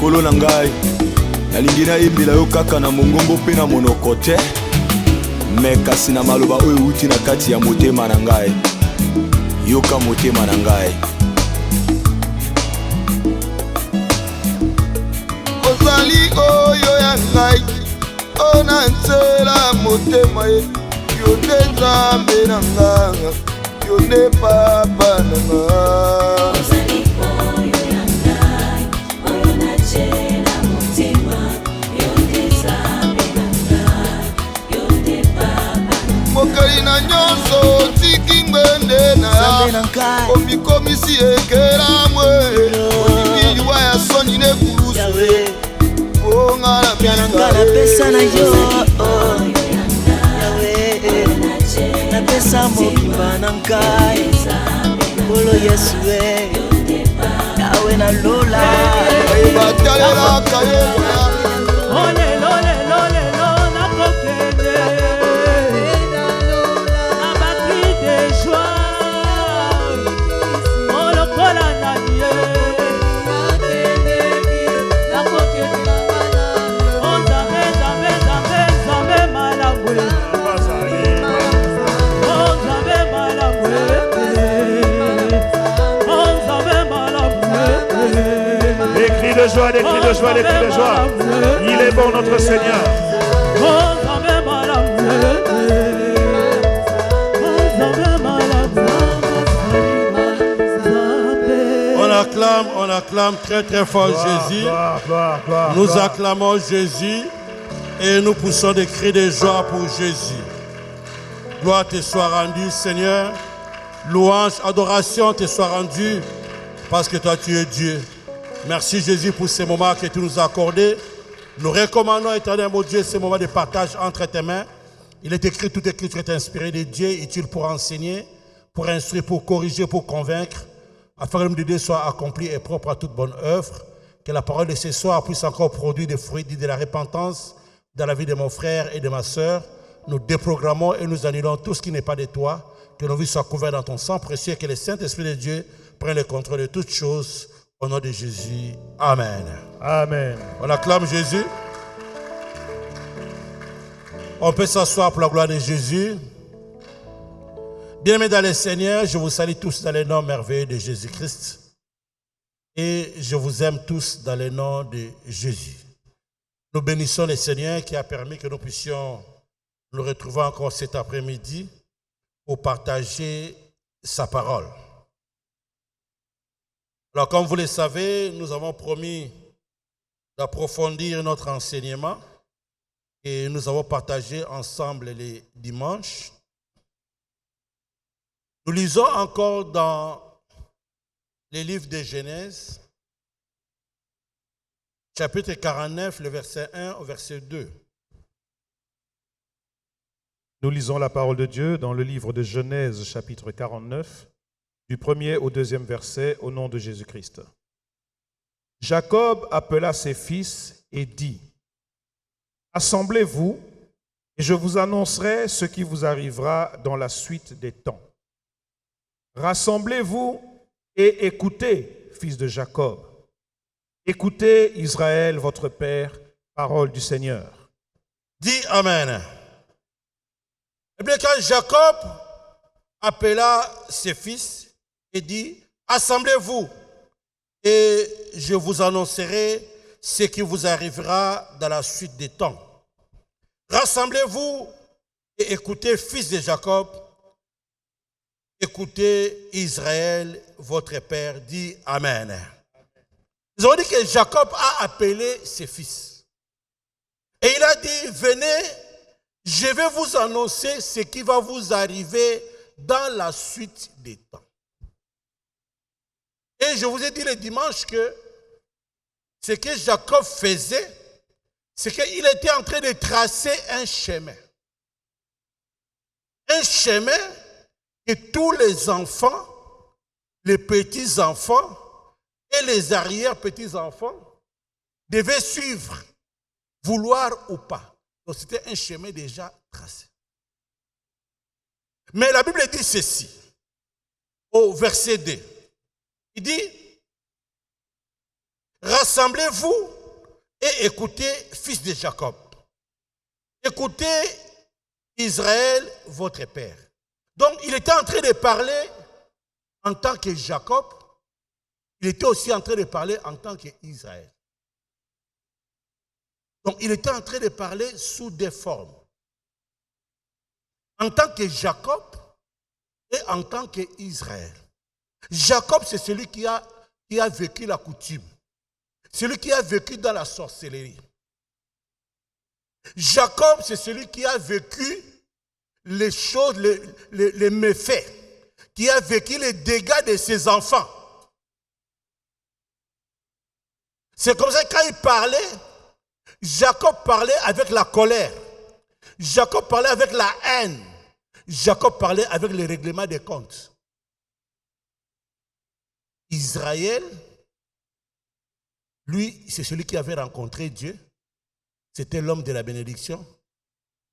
Nkolo na ngai nalingi nayimbela yo kaka na mongongo mpe na monoko te, me kasi na maloba oyo euti na kati ya motema na ngai. Yoka motema na ngai. Ozali oyo ya ngai, ona nzela motema ye. Yo nde Nzambe na ngai, yo nde papa na ngai. Ozali oyo ya ngai, oyo natela motema. Yo nde Nzambe na ngai, yo nde papa na ngai. Mokeli na nyonso tiki ngwende na ya, omikomisi ekelamwe. Olingi liwa ya soni ne kulusu, onga na Pianangala pesa na yo, Yawe, na pesa mokimba na ngai, Bolo Yesu Yawe na lola, batalela kaye. Des cris de joie, des cris de joie, des cris de joie. Il est bon notre Seigneur. On acclame très très fort Jésus. Nous acclamons Jésus et nous poussons des cris de joie pour Jésus. Gloire te soit rendue, Seigneur. Louange, adoration te soit rendue parce que toi tu es Dieu. Merci Jésus pour ces moments que tu nous as accordés. Nous recommandons, éternel mon Dieu, ces moments de partage entre tes mains. Il est écrit, toute écriture est inspirée de Dieu, utile pour enseigner, pour instruire, pour corriger, pour convaincre, afin que l'homme de Dieu soit accompli et propre à toute bonne œuvre. Que la parole de ce soir puisse encore produire des fruits de la repentance dans la vie de mon frère et de ma sœur. Nous déprogrammons et nous annulons tout ce qui n'est pas de toi. Que nos vies soient couvertes dans ton sang précieux, que le Saint-Esprit de Dieu prenne le contrôle de toutes choses. Au nom de Jésus, Amen. Amen. On acclame Jésus. On peut s'asseoir pour la gloire de Jésus. Bien-aimés dans le Seigneur, je vous salue tous dans le nom merveilleux de Jésus-Christ. Et je vous aime tous dans le nom de Jésus. Nous bénissons le Seigneur qui a permis que nous puissions nous retrouver encore cet après-midi pour partager sa parole. Alors, comme vous le savez, nous avons promis d'approfondir notre enseignement et nous avons partagé ensemble les dimanches. Nous lisons encore dans les livres de Genèse, chapitre 49, le verset 1 au verset 2. Nous lisons la parole de Dieu dans le livre de Genèse, chapitre 49, du 1er au 2e verset, au nom de Jésus-Christ. Jacob appela ses fils et dit : Assemblez-vous, et je vous annoncerai ce qui vous arrivera dans la suite des temps. Rassemblez-vous et écoutez, fils de Jacob. Écoutez, Israël, votre père, parole du Seigneur. Dis Amen. Eh bien, quand Jacob appela ses fils et dit : Assemblez-vous et je vous annoncerai ce qui vous arrivera dans la suite des temps. Rassemblez-vous et écoutez, fils de Jacob. Écoutez, Israël, votre père. Dit Amen. Ils ont dit que Jacob a appelé ses fils. Et il a dit : Venez, je vais vous annoncer ce qui va vous arriver dans la suite des temps. Et je vous ai dit le dimanche que ce que Jacob faisait, c'est qu'il était en train de tracer un chemin. Un chemin que tous les enfants, les petits-enfants et les arrière-petits-enfants devaient suivre, vouloir ou pas. Donc c'était un chemin déjà tracé. Mais la Bible dit ceci, au verset 2. Il dit, rassemblez-vous et écoutez, fils de Jacob. Écoutez Israël, votre père. Donc, il était en train de parler en tant que Jacob. Il était aussi en train de parler en tant qu'Israël. Donc, il était en train de parler sous des formes. En tant que Jacob et en tant qu'Israël. Jacob, c'est celui qui a vécu la coutume. Celui qui a vécu dans la sorcellerie. Jacob, c'est celui qui a vécu les choses, les méfaits, qui a vécu les dégâts de ses enfants. C'est comme ça que quand il parlait, Jacob parlait avec la colère. Jacob parlait avec la haine. Jacob parlait avec le règlement des comptes. Israël, lui, c'est celui qui avait rencontré Dieu. C'était l'homme de la bénédiction.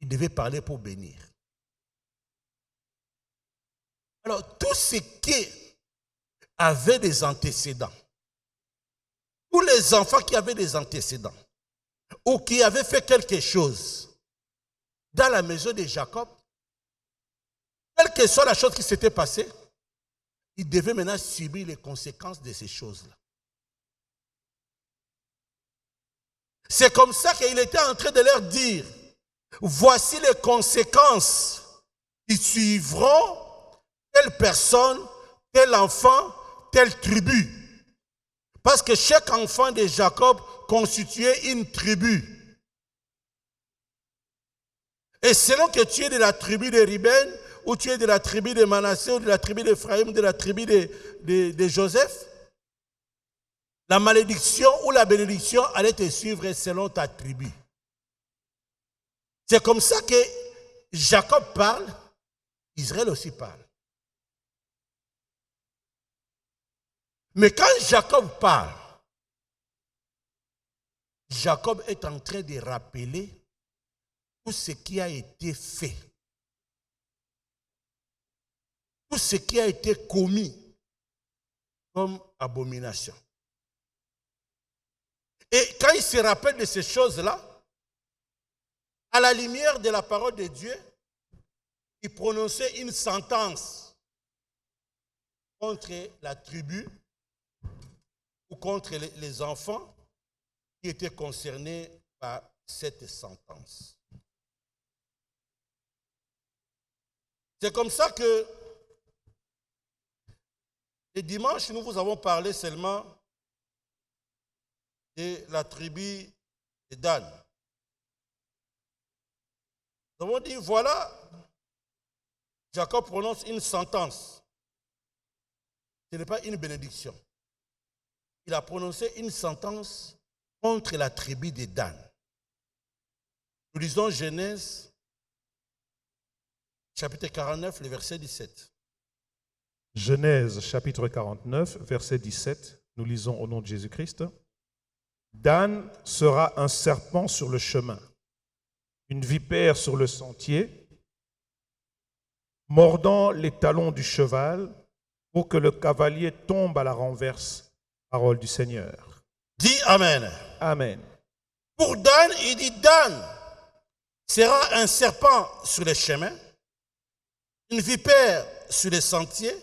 Il devait parler pour bénir. Alors, tous ceux qui avaient des antécédents, tous les enfants qui avaient des antécédents, ou qui avaient fait quelque chose dans la maison de Jacob, quelle que soit la chose qui s'était passée, ils devaient maintenant subir les conséquences de ces choses-là. C'est comme ça qu'il était en train de leur dire, voici les conséquences qui suivront telle personne, tel enfant, telle tribu. Parce que chaque enfant de Jacob constituait une tribu. Et selon que tu es de la tribu de Ruben, ou tu es de la tribu de Manassé, ou de la tribu d'Ephraïm, ou de la tribu de Joseph, la malédiction ou la bénédiction allait te suivre selon ta tribu. C'est comme ça que Jacob parle, Israël aussi parle. Mais quand Jacob parle, Jacob est en train de rappeler tout ce qui a été fait, tout ce qui a été commis comme abomination. Et quand il se rappelle de ces choses-là, à la lumière de la parole de Dieu, il prononçait une sentence contre la tribu ou contre les enfants qui étaient concernés par cette sentence. C'est comme ça que le dimanche, nous vous avons parlé seulement de la tribu de Dan. Nous avons dit, voilà, Jacob prononce une sentence. Ce n'est pas une bénédiction. Il a prononcé une sentence contre la tribu de Dan. Nous lisons Genèse, chapitre 49, le verset 17. Genèse, chapitre 49, verset 17. Nous lisons au nom de Jésus-Christ. Dan sera un serpent sur le chemin, une vipère sur le sentier, mordant les talons du cheval pour que le cavalier tombe à la renverse. Parole du Seigneur. Dis Amen. Amen. Pour Dan, il dit Dan sera un serpent sur les chemins, une vipère sur les sentiers,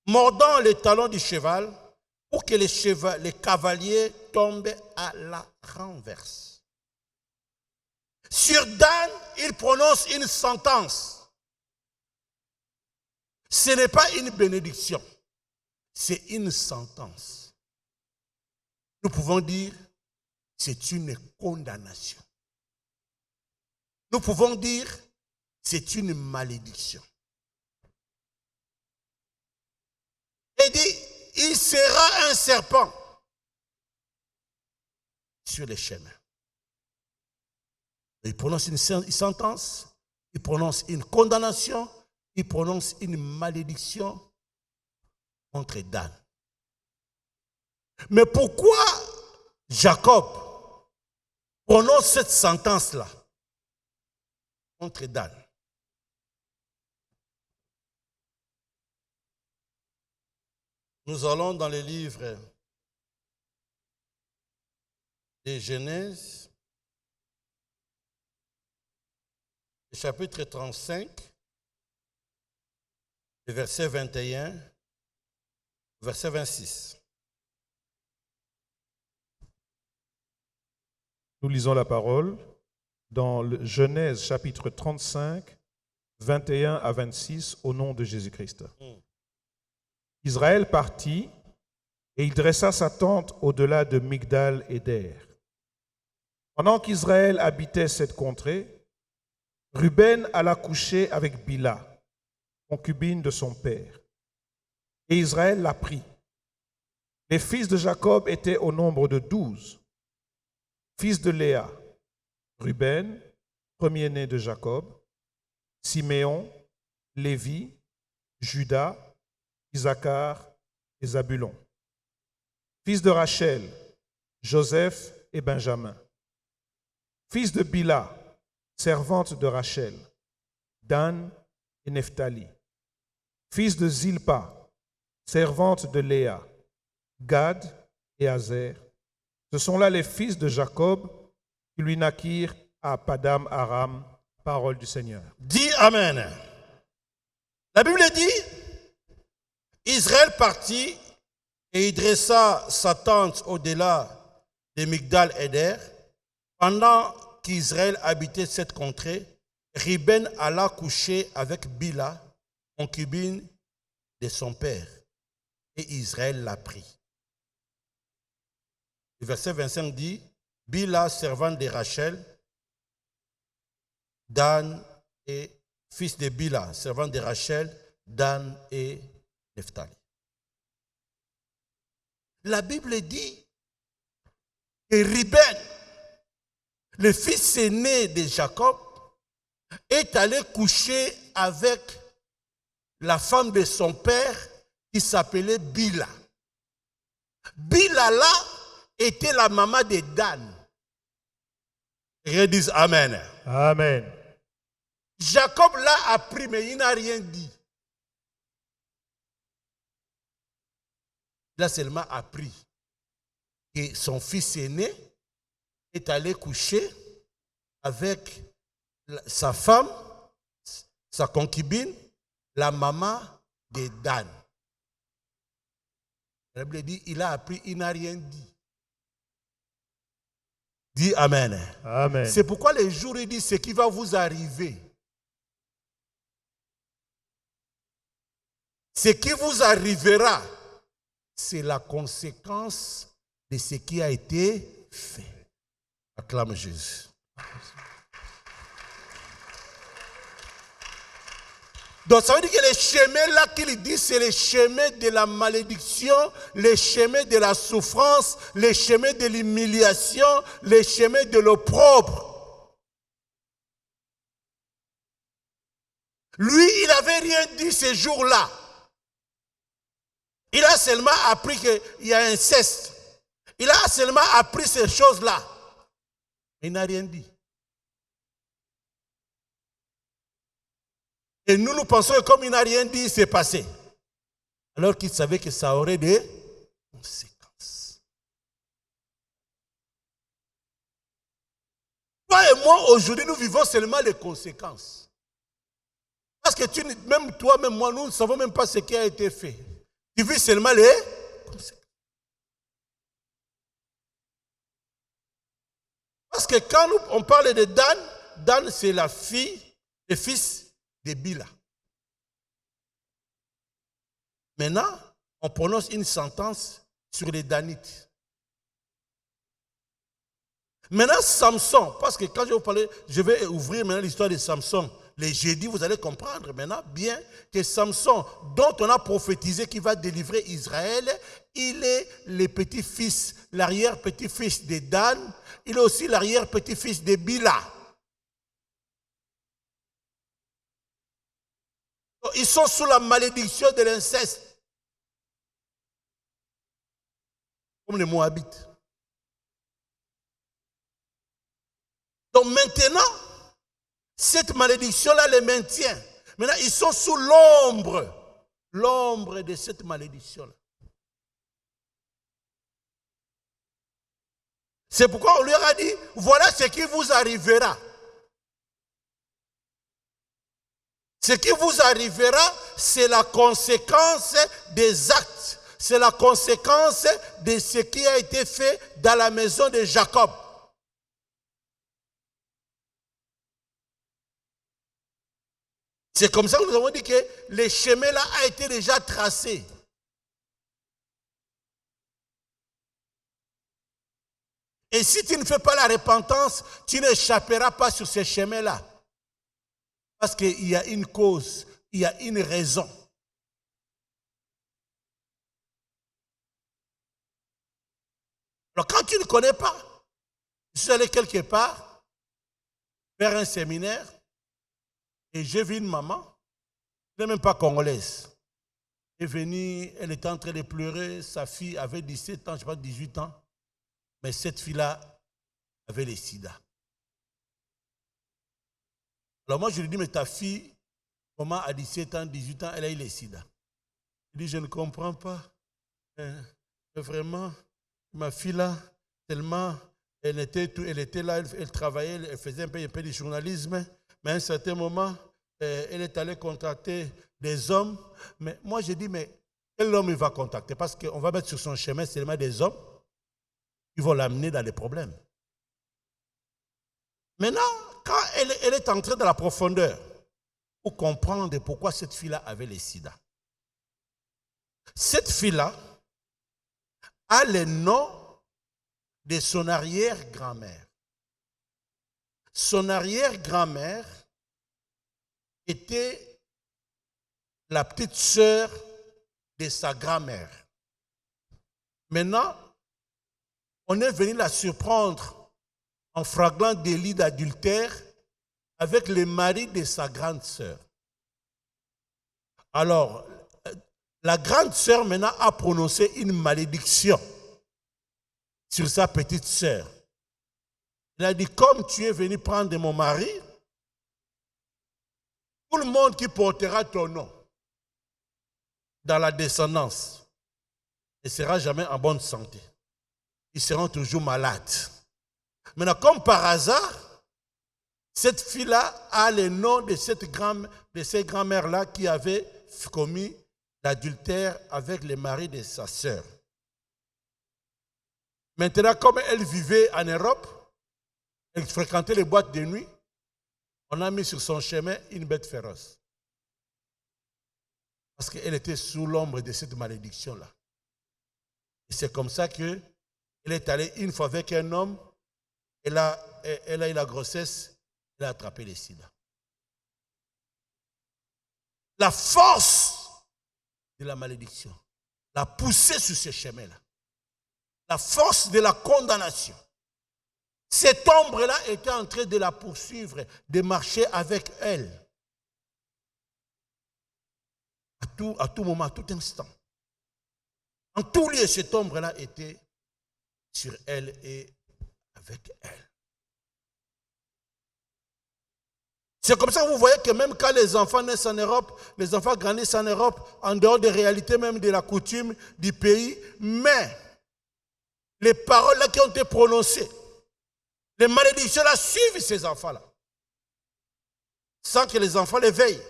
mordant les talons du cheval pour que les cavaliers tombent à la renverse. Sur Dan, il prononce une sentence. Ce n'est pas une bénédiction, c'est une sentence. Nous pouvons dire, c'est une condamnation. Nous pouvons dire, c'est une malédiction. Il dit, il sera un serpent sur les chemins. Il prononce une sentence, il prononce une condamnation, il prononce une malédiction contre Dan. Mais pourquoi Jacob prononce cette sentence-là contre Dan? Nous allons dans le livre de Genèse, chapitre 35, verset 21, verset 26. Nous lisons la parole dans le Genèse chapitre 35, 21 à 26 au nom de Jésus-Christ. Israël partit et il dressa sa tente au-delà de Migdal et d'Er. Pendant qu'Israël habitait cette contrée, Ruben alla coucher avec Bila, concubine de son père. Et Israël la prit. Les fils de Jacob étaient au nombre de 12. Fils de Léa, Ruben, premier-né de Jacob, Siméon, Lévi, Juda, Isaacar et Zabulon. Fils de Rachel, Joseph et Benjamin. Fils de Bila, servante de Rachel, Dan et Nephtali. Fils de Zilpa, servante de Léa, Gad et Azer. Ce sont là les fils de Jacob qui lui naquirent à Padam Aram, parole du Seigneur. Dis Amen. La Bible dit, Israël partit et il dressa sa tente au-delà de Migdal et d'Er. Pendant qu'Israël habitait cette contrée, Ruben alla coucher avec Bila, concubine de son père, et Israël la prit. Le verset 25 dit, Bila, servante de Rachel, Dan et fils de Bila, servante de Rachel, Dan et Nephtali. La Bible dit que Ruben, le fils aîné de Jacob, est allé coucher avec la femme de son père qui s'appelait Bila. Bila là était la maman de Dan. Redis Amen. Amen. Jacob l'a appris, mais il n'a rien dit. Il a seulement appris que son fils aîné est allé coucher avec sa femme, sa concubine, la maman de Dan. La Bible dit, il a appris, il n'a rien dit. Dis Amen. Amen. C'est pourquoi les jours, il dit, ce qui va vous arriver. Ce qui vous arrivera, c'est la conséquence de ce qui a été fait. Acclame Jésus. Donc ça veut dire que les chemins là qu'il dit, c'est les chemins de la malédiction, les chemins de la souffrance, les chemins de l'humiliation, les chemins de l'opprobre. Lui, il n'avait rien dit ces jours-là. Il a seulement appris qu'il y a inceste. Il a seulement appris ces choses-là. Il n'a rien dit. Et nous pensons que comme il n'a rien dit, c'est passé. Alors qu'il savait que ça aurait des conséquences. Toi et moi, aujourd'hui, nous vivons seulement les conséquences. Parce que même toi, même moi, nous ne savons même pas ce qui a été fait. Tu vis seulement les conséquences. Parce que quand on parle de Dan, Dan c'est la fille, le fils de Bila. Maintenant, on prononce une sentence sur les Danites. Maintenant, Samson, parce que quand je vais vous parler, je vais ouvrir maintenant l'histoire de Samson. Les jeudis, vous allez comprendre maintenant bien que Samson, dont on a prophétisé qu'il va délivrer Israël, il est le petit-fils, l'arrière-petit-fils de Dan, il est aussi l'arrière-petit-fils de Bila. Ils sont sous la malédiction de l'inceste. Comme les Moabites. Donc maintenant, cette malédiction-là les maintient. Maintenant, ils sont sous l'ombre de cette malédiction-là. C'est pourquoi on leur a dit, voilà ce qui vous arrivera. Ce qui vous arrivera, c'est la conséquence des actes. C'est la conséquence de ce qui a été fait dans la maison de Jacob. C'est comme ça que nous avons dit que le chemin là a été déjà tracé. Et si tu ne fais pas la repentance, tu n'échapperas pas sur ce chemin-là. Parce qu'il y a une cause, il y a une raison. Alors quand tu ne connais pas, je suis allé quelque part, faire un séminaire, et j'ai vu une maman, elle n'est même pas congolaise. Elle est venue, elle était en train de pleurer, sa fille avait 17 ans, je ne sais pas, 18 ans. Mais cette fille-là avait le sida. Alors moi, je lui dis, mais ta fille, comment à 17 ans, 18 ans, elle a eu le sida? Il dit, je ne comprends pas. Vraiment, ma fille-là, tellement, elle était là, elle travaillait, elle faisait un peu de journalisme, mais à un certain moment, elle est allée contacter des hommes. Mais moi, je dis, mais quel homme il va contacter? Parce qu'on va mettre sur son chemin seulement des hommes. Ils vont l'amener dans les problèmes. Maintenant, quand elle est entrée dans la profondeur pour comprendre pourquoi cette fille-là avait le sida, cette fille-là a le nom de son arrière-grand-mère. Son arrière-grand-mère était la petite sœur de sa grand-mère. Maintenant, on est venu la surprendre en flagrant délit d'adultère avec le mari de sa grande sœur. Alors, la grande sœur maintenant a prononcé une malédiction sur sa petite sœur. Elle a dit, comme tu es venu prendre mon mari, tout le monde qui portera ton nom dans la descendance ne sera jamais en bonne santé. Ils seront toujours malades. Maintenant, comme par hasard, cette fille-là a le nom de cette grand-mère-là qui avait commis l'adultère avec le mari de sa sœur. Maintenant, comme elle vivait en Europe, elle fréquentait les boîtes de nuit, on a mis sur son chemin une bête féroce. Parce qu'elle était sous l'ombre de cette malédiction-là. Et c'est comme ça que elle est allée une fois avec un homme, elle a eu la grossesse, elle a attrapé le sida. La force de la malédiction l'a poussée sur ce chemin-là. La force de la condamnation. Cette ombre-là était en train de la poursuivre, de marcher avec elle. À tout moment, à tout instant. En tout lieu, cette ombre-là était sur elle et avec elle. C'est comme ça que vous voyez que même quand les enfants naissent en Europe, les enfants grandissent en Europe, en dehors des réalités même de la coutume du pays, mais les paroles là qui ont été prononcées, les malédictions là suivent ces enfants-là, sans que les enfants les veillent,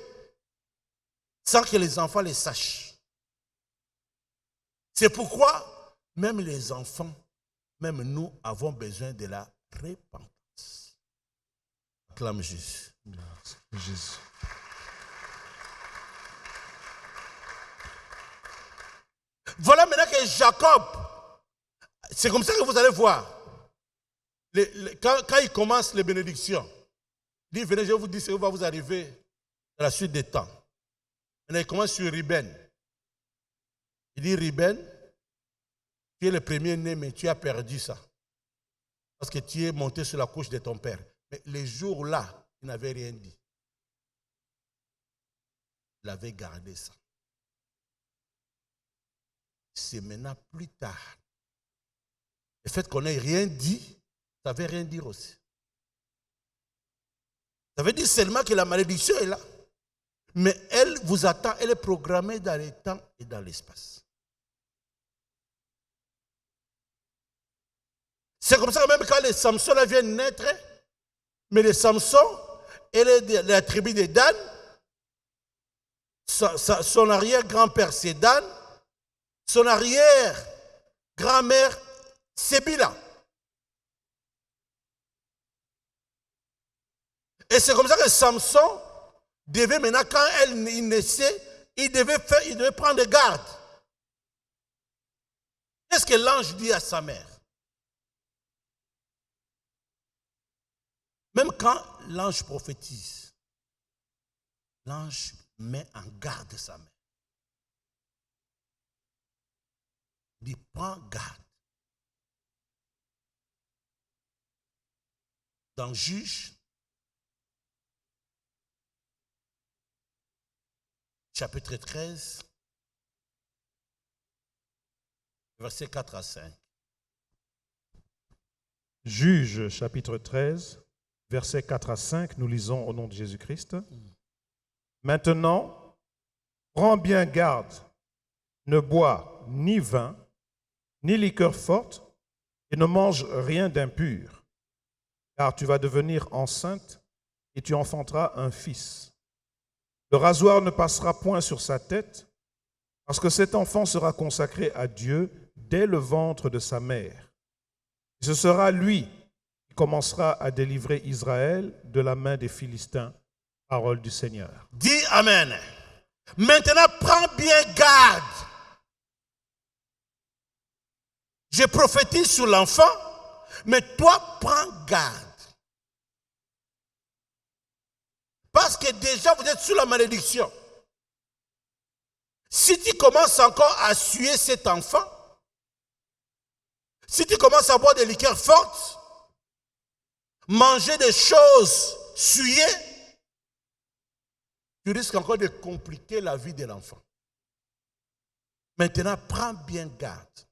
sans que les enfants les sachent. C'est pourquoi même les enfants, même nous avons besoin de la repentance. Acclame Jésus. Jésus. Voilà maintenant que Jacob, c'est comme ça que vous allez voir. Quand il commence les bénédictions, il dit, venez, je vous dis ce qui va vous arriver dans la suite des temps. Maintenant, il commence sur Ruben. Il dit, Ruben, tu es le premier-né, mais tu as perdu ça. Parce que tu es monté sur la couche de ton père. Mais les jours-là, il n'avait rien dit. Il avait gardé ça. C'est maintenant plus tard. Le fait qu'on n'ait rien dit, ça ne veut rien dire aussi. Ça veut dire seulement que la malédiction est là. Mais elle vous attend, elle est programmée dans le temps et dans l'espace. C'est comme ça que même quand les Samson viennent naître, mais les Samson et la tribu de Dan, son arrière-grand-père c'est Dan, son arrière-grand-mère c'est Bila. Et c'est comme ça que Samson devait maintenant, quand il naissait, il devait prendre garde. Qu'est-ce que l'ange dit à sa mère? Même quand l'ange prophétise, l'ange met en garde sa mère. Il dit, prends garde. Dans Juge, chapitre 13, versets 4 à 5. Juge, chapitre 13, versets 4 à 5, nous lisons au nom de Jésus-Christ. Maintenant, prends bien garde, ne bois ni vin, ni liqueur forte, et ne mange rien d'impur, car tu vas devenir enceinte et tu enfanteras un fils. Le rasoir ne passera point sur sa tête, parce que cet enfant sera consacré à Dieu dès le ventre de sa mère. Et ce sera lui qui commencera à délivrer Israël de la main des Philistins. Parole du Seigneur. Dis Amen. Maintenant, prends bien garde. Je prophétise sur l'enfant, mais toi, prends garde. Parce que déjà, vous êtes sous la malédiction. Si tu commences encore à suer cet enfant, si tu commences à boire des liqueurs fortes, manger des choses souillées, tu risques encore de compliquer la vie de l'enfant. Maintenant, prends bien garde.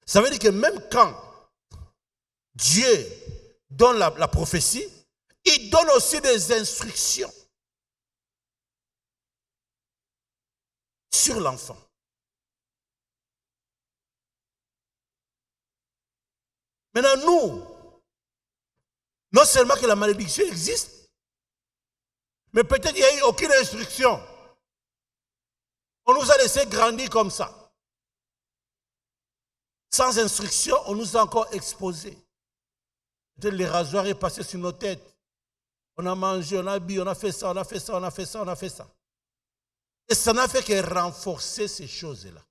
Ça veut dire que même quand Dieu donne la prophétie, il donne aussi des instructions sur l'enfant. Maintenant, nous, non seulement que la malédiction existe, mais peut-être il n'y a eu aucune instruction. On nous a laissé grandir comme ça. Sans instruction, on nous a encore exposés. Peut-être les rasoirs est passé sur nos têtes. On a mangé, on a bu, on a fait ça, on a fait ça, on a fait ça, on a fait ça. Et ça n'a fait que renforcer ces choses-là.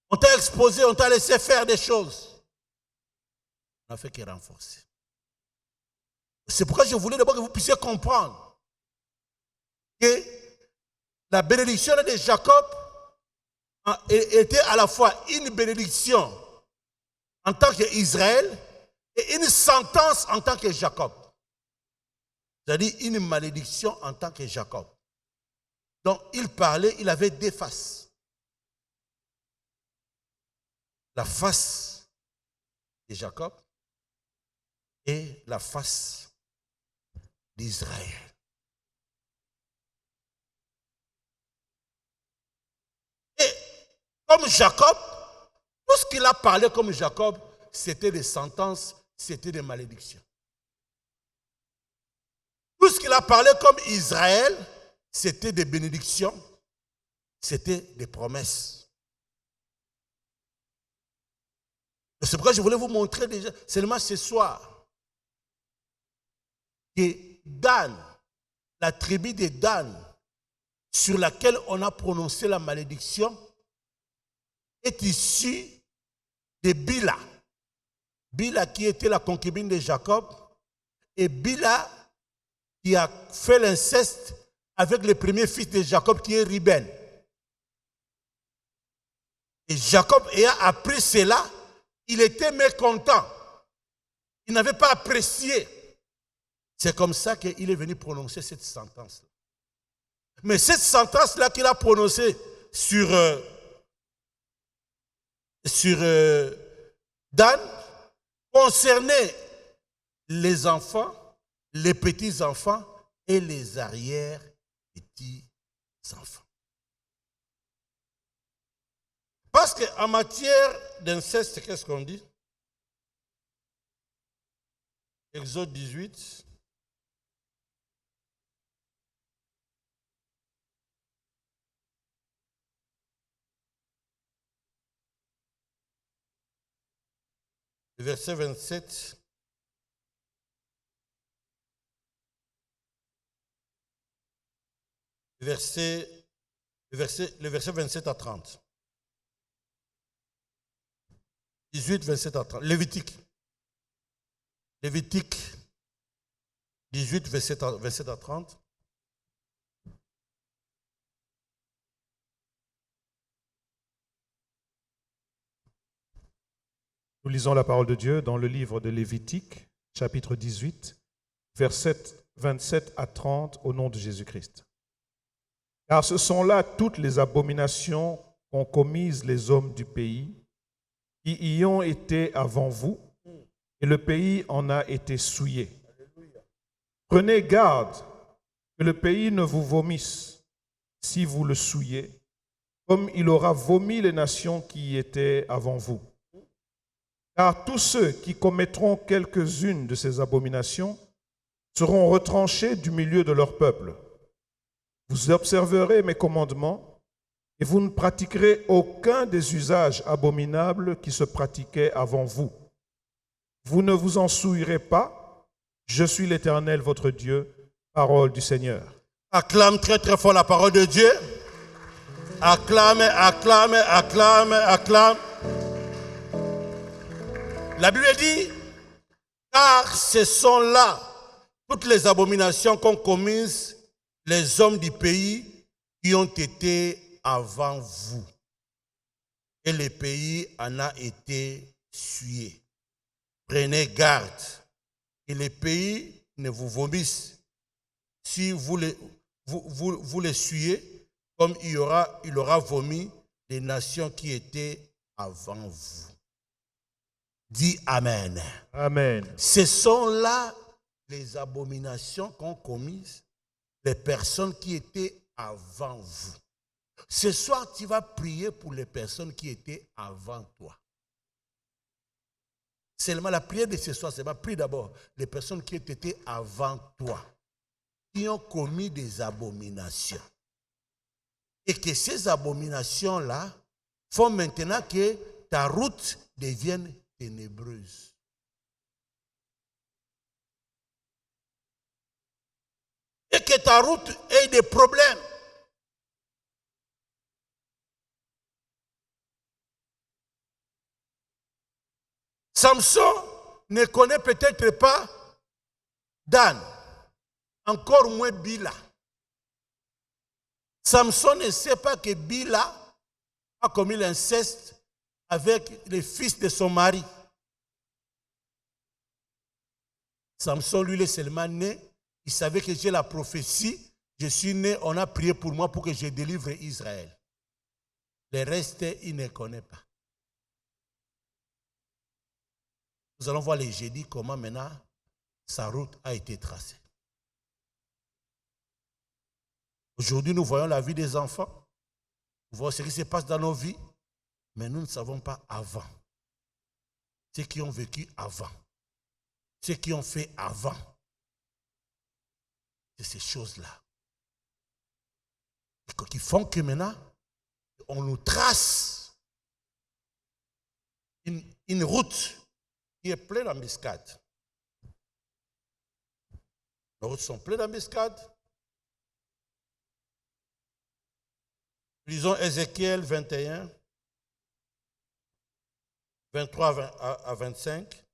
On t'a exposé, on t'a laissé faire des choses. On n'a fait que renforcer. C'est pourquoi je voulais d'abord que vous puissiez comprendre que la bénédiction de Jacob était à la fois une bénédiction en tant qu'Israël et une sentence en tant que Jacob. C'est-à-dire une malédiction en tant que Jacob. Donc il parlait, il avait deux faces. La face de Jacob et la face d'Israël. Et comme Jacob, tout ce qu'il a parlé comme Jacob, c'était des sentences, c'était des malédictions. Tout ce qu'il a parlé comme Israël, c'était des bénédictions, c'était des promesses. C'est pourquoi je voulais vous montrer déjà, seulement ce soir, que Dan, la tribu de Dan, sur laquelle on a prononcé la malédiction, est issue de Bila. Bila qui était la concubine de Jacob, et Bila qui a fait l'inceste avec le premier fils de Jacob qui est Ruben. Et Jacob ayant appris cela, il était mécontent. Il n'avait pas apprécié. C'est comme ça qu'il est venu prononcer cette sentence-là. Mais cette sentence-là qu'il a prononcée sur Dan concernait les enfants, les petits-enfants et les arrière-petits-enfants. Parce Parce qu'en matière d'inceste, qu'est-ce qu'on dit? Exode 18. Verset 27. Le verset 27 à 30. 18, 27 à 30. Lévitique. Lévitique 18, 27 à 30. Nous lisons la parole de Dieu dans le livre de Lévitique, chapitre 18, versets 27 à 30, au nom de Jésus-Christ. Car ce sont là toutes les abominations qu'ont commises les hommes du pays, qui y ont été avant vous, et le pays en a été souillé. Prenez garde que le pays ne vous vomisse si vous le souillez, comme il aura vomi les nations qui y étaient avant vous. Car tous ceux qui commettront quelques-unes de ces abominations seront retranchés du milieu de leur peuple. Vous observerez mes commandements et vous ne pratiquerez aucun des usages abominables qui se pratiquaient avant vous. Vous ne vous en souillerez pas. Je suis l'Éternel, votre Dieu. Parole du Seigneur. Acclame très très fort la parole de Dieu. Acclame, acclame, acclame, acclame. La Bible dit, car ce sont là toutes les abominations qu'ont commises les hommes du pays qui ont été avant vous. Et le pays en a été souillé. Prenez garde que le pays ne vous vomisse si vous les souillez, comme il aura vomi les nations qui étaient avant vous. Dis Amen. Amen. Ce sont là les abominations qu'ont commises les personnes qui étaient avant vous. Ce soir, tu vas prier pour les personnes qui étaient avant toi. Seulement la prière de ce soir, c'est pas prier d'abord les personnes qui étaient avant toi, qui ont commis des abominations. Et que ces abominations-là font maintenant que ta route devienne ténébreuse. Et que ta route ait des problèmes. Samson ne connaît peut-être pas Dan, encore moins Bila. Samson ne sait pas que Bila a commis l'inceste avec les fils de son mari. Samson, lui, il est seulement né. Il savait que j'ai la prophétie. Je suis né, on a prié pour moi pour que je délivre Israël. Le reste, il ne connaît pas. Nous allons voir les jeudis comment maintenant sa route a été tracée. Aujourd'hui, nous voyons la vie des enfants. Nous voyons ce qui se passe dans nos vies. Mais nous ne savons pas avant. Ceux qui ont vécu avant. Ceux qui ont fait avant. C'est ces choses-là qui font que maintenant, on nous trace une route qui est pleine d'embuscades. Les routes sont pleines d'embuscades. Lisons Ézéchiel 21, 23 à 25.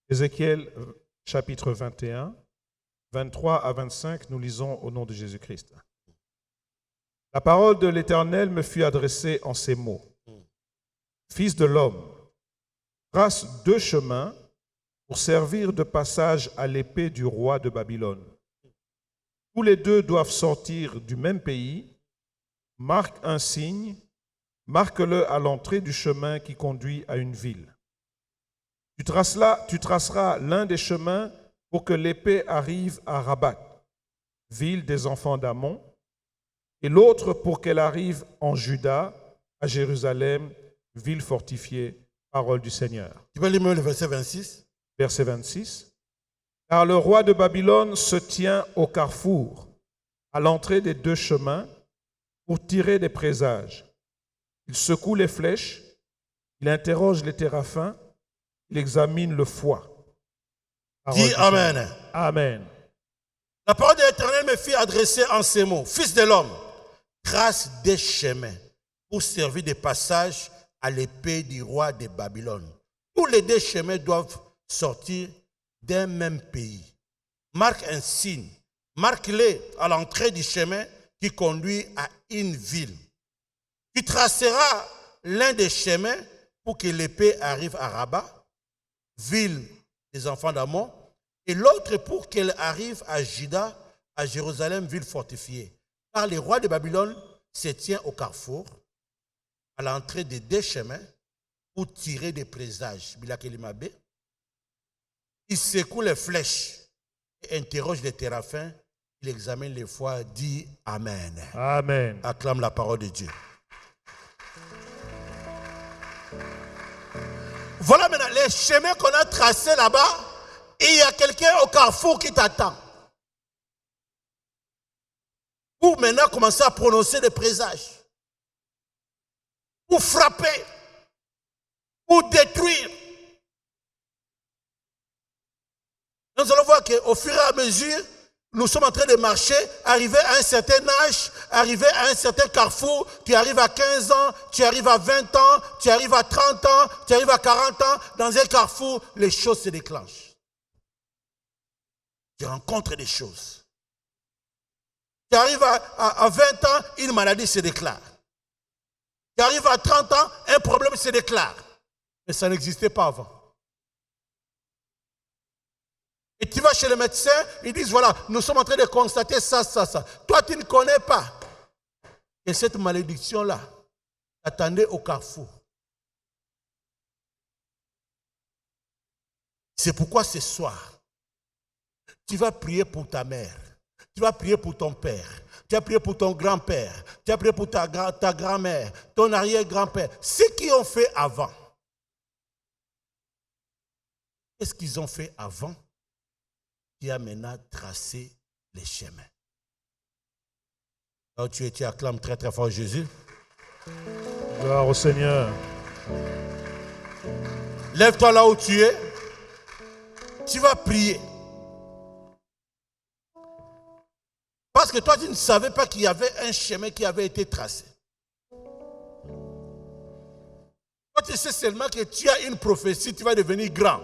Ézéchiel chapitre 21, 23 à 25, nous lisons au nom de Jésus-Christ. La parole de l'Éternel me fut adressée en ces mots. Fils de l'homme, trace 2 chemins pour servir de passage à l'épée du roi de Babylone. Tous les 2 doivent sortir du même pays. Marque un signe, marque-le à l'entrée du chemin qui conduit à une ville. Tu traceras l'un des chemins pour que l'épée arrive à Rabat, ville des enfants d'Ammon, et l'autre pour qu'elle arrive en Juda, à Jérusalem, ville fortifiée. Parole du Seigneur. Tu peux lire le verset 26? Verset 26. Car le roi de Babylone se tient au carrefour, à l'entrée des deux chemins, pour tirer des présages. Il secoue les flèches, il interroge les téraphins, il examine le foie. Parole Dis Amen. Seigneur. Amen. La parole de l'Éternel me fit adresser en ces mots. Fils de l'homme, trace des chemins pour servir de passage à l'épée du roi de Babylone. Tous les deux chemins doivent sortir d'un même pays. Marque un signe. Marque-les à l'entrée du chemin qui conduit à une ville. Tu traceras l'un des chemins pour que l'épée arrive à Rabat, ville des enfants d'Ammon, et l'autre pour qu'elle arrive à Juda, à Jérusalem, ville fortifiée. Car le roi de Babylone se tient au carrefour, à l'entrée des deux chemins, pour tirer des présages. Il secoue les flèches et interroge les téraphins. Il examine les foies, dit Amen. Amen. Acclame la parole de Dieu. Voilà maintenant les chemins qu'on a tracés là-bas. Et il y a quelqu'un au carrefour qui t'attend. Pour maintenant commencer à prononcer des présages. Pour frapper. Pour détruire. Nous allons voir qu'au fur et à mesure, nous sommes en train de marcher, arriver à un certain âge, arriver à un certain carrefour, tu arrives à 15 ans, tu arrives à 20 ans, tu arrives à 30 ans, tu arrives à 40 ans. Dans un carrefour, les choses se déclenchent. Tu rencontres des choses. Tu arrives à 20 ans, une maladie se déclare. Tu arrives à 30 ans, un problème se déclare. Mais ça n'existait pas avant. Et tu vas chez le médecin, ils disent, voilà, nous sommes en train de constater ça, ça, ça. Toi, tu ne connais pas. Et cette malédiction-là t'attendait au carrefour. C'est pourquoi ce soir, tu vas prier pour ta mère, tu vas prier pour ton père, tu vas prier pour ton grand-père, tu vas prier pour ta grand-mère, ton arrière-grand-père. Ceux qui ont fait avant. Qu'est-ce qu'ils ont fait avant? Qui a maintenant tracé les chemins. Là où tu es, tu acclames très très fort Jésus. Gloire au Seigneur. Lève-toi là où tu es. Tu vas prier. Parce que toi, tu ne savais pas qu'il y avait un chemin qui avait été tracé. Toi, tu sais seulement que tu as une prophétie, tu vas devenir grand.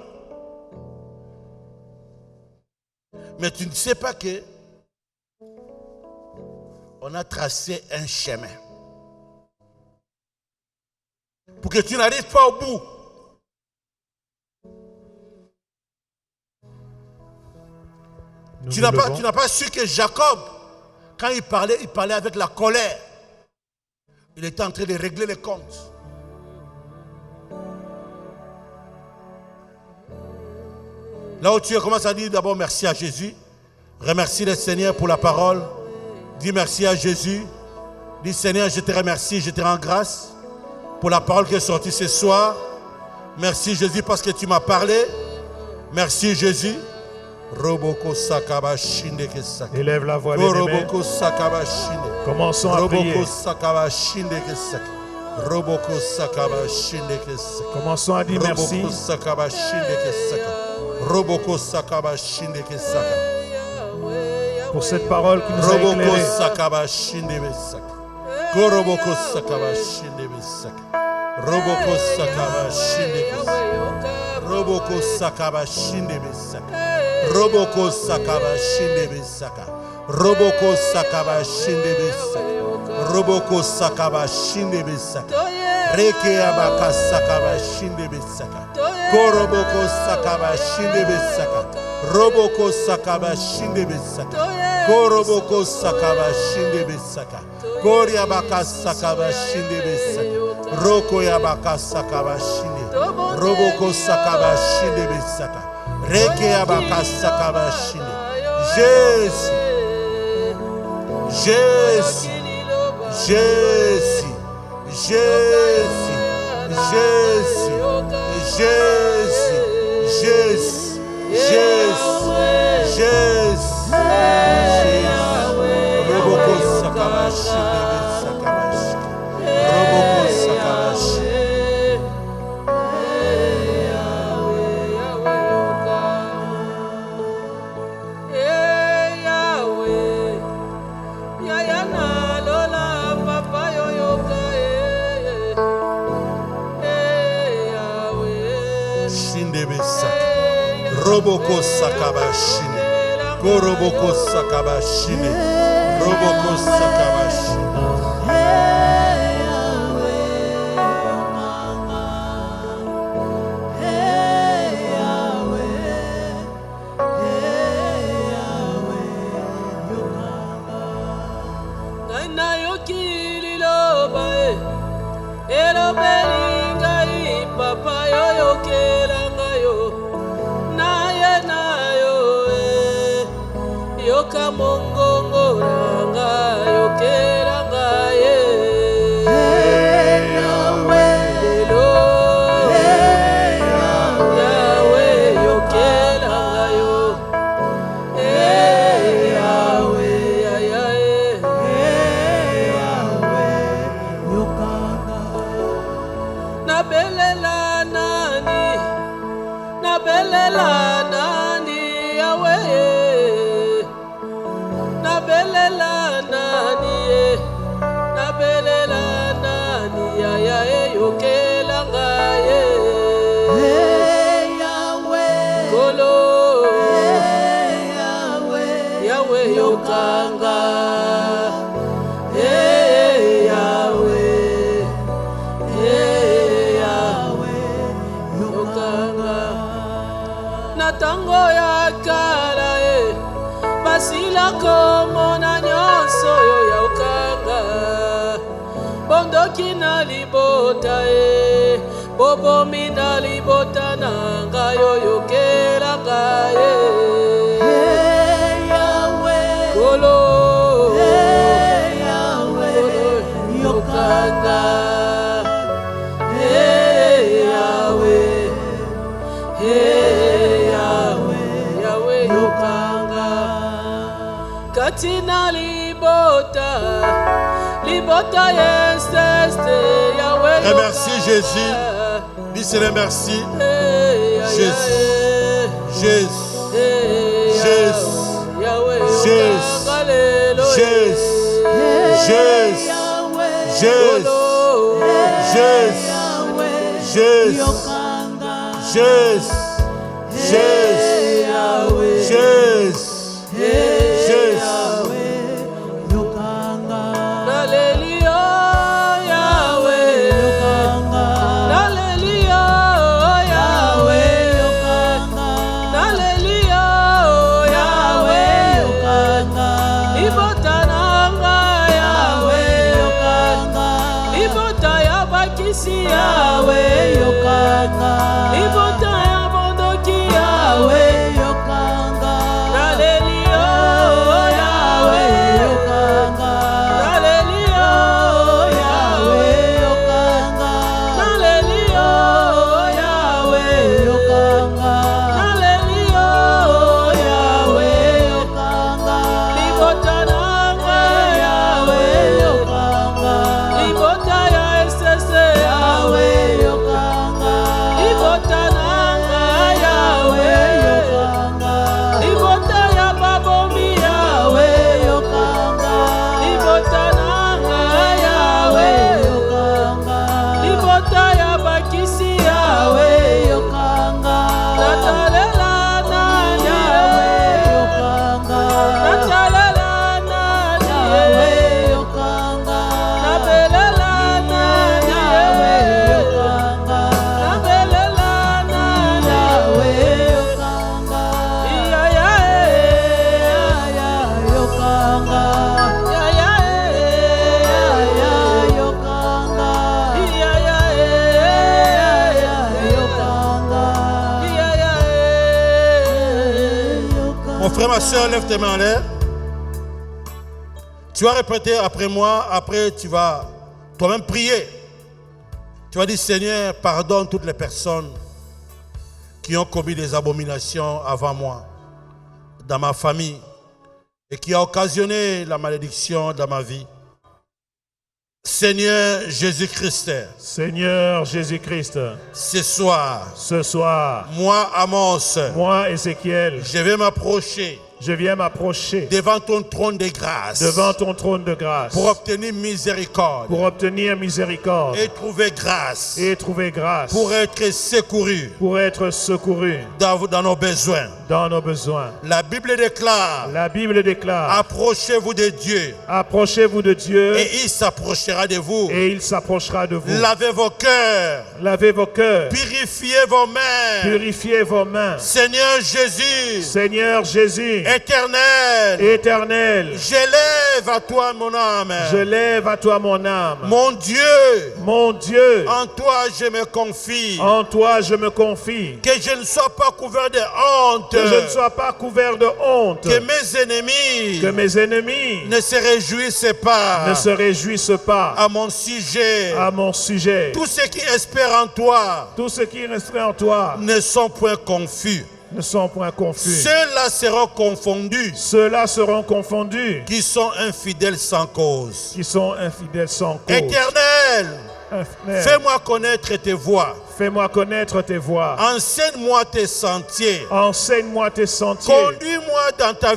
Mais tu ne sais pas que on a tracé un chemin pour que tu n'arrives pas au bout. Tu n'as pas su que Jacob, quand il parlait avec la colère. Il était en train de régler les comptes. Là où tu es, commence à dire d'abord merci à Jésus. Remercie le Seigneur pour la parole. Dis merci à Jésus. Dis Seigneur, je te remercie, je te rends grâce pour la parole qui est sortie ce soir. Merci Jésus parce que tu m'as parlé. Merci Jésus. Élève la voix, bien-aimé. Commençons à prier. Commençons à dire merci. Pour cette parole qui nous a éclairés. Roboko sakaba shinde besaka. Roboko sakaba shinde besaka. Roboko sakaba shinde besaka. Reke abaka sakaba shinde besaka. Koroboko sakaba shinde besaka. Roboko sakaba shinde besaka. Koroboko sakaba shinde besaka. Kori abaka sakaba shinde besaka. Roko abaka sakaba shinde. Roboko sakabashine besaka. Reke abaka sakabashine. Jésus. Jésus. Jésus. Jésus. Jésus. Jésus. Jésus. Jésus. Jésus. Roboko sakabashine besaka. Roboko sakabashine. Roboko sakabashine, koroboko sakabashine, roboko sakabashine. Naina yokili loba elo belinga papa yo kelanga yo. Yoka mongongo ranga yokeranga ye Yahweh Yahweh yokeranga yo Yahweh Yahweh yokanga nabelela nani Yahweh nabelela nani ya yokelanga ye Yahweh kolo Yahweh yokanga Yahweh yokanga na tango ya kala basila komona nyonso yo ya okanga bondoki na libota bobomi na libota na ngai yo yokelanga ye Yahweh kolo Yahweh yokanga Yahweh Yahweh yokanga katina libota yesteste Yahweh Remercie Jésus. Dis c'est remercie Jésus. Jésus. Jésus. Jésus. Jésus. Jésus. Jésus. Jésus. Jésus. Jésus. Yahweh yokanga libota ya bondoki Yahweh Mon frère, ma soeur, lève tes mains en l'air. Tu vas répéter après moi, après tu vas toi-même prier. Tu vas dire, Seigneur, pardonne toutes les personnes qui ont commis des abominations avant moi, dans ma famille, et qui ont occasionné la malédiction dans ma vie. Seigneur Jésus-Christ, Seigneur Jésus-Christ, ce soir, moi, Amos, moi, Ézéchiel, je vais m'approcher je viens m'approcher devant ton trône de grâce, pour obtenir miséricorde, et trouver grâce, pour être secouru, dans nos besoins. La Bible déclare, approchez-vous de Dieu, et il s'approchera de vous. Lavez vos cœurs, purifiez vos mains. Seigneur Jésus, éternel, je lève à toi mon âme. Mon Dieu, en toi je me confie. Que je ne sois pas couvert de honte. Que mes ennemis ne se réjouissent pas à mon sujet. Tous ceux qui espèrent en toi ne sont point confus. Ceux-là seront confondus. Qui sont infidèles sans cause. Éternel, fais-moi connaître tes voies. Enseigne-moi tes sentiers. Conduis-moi dans ta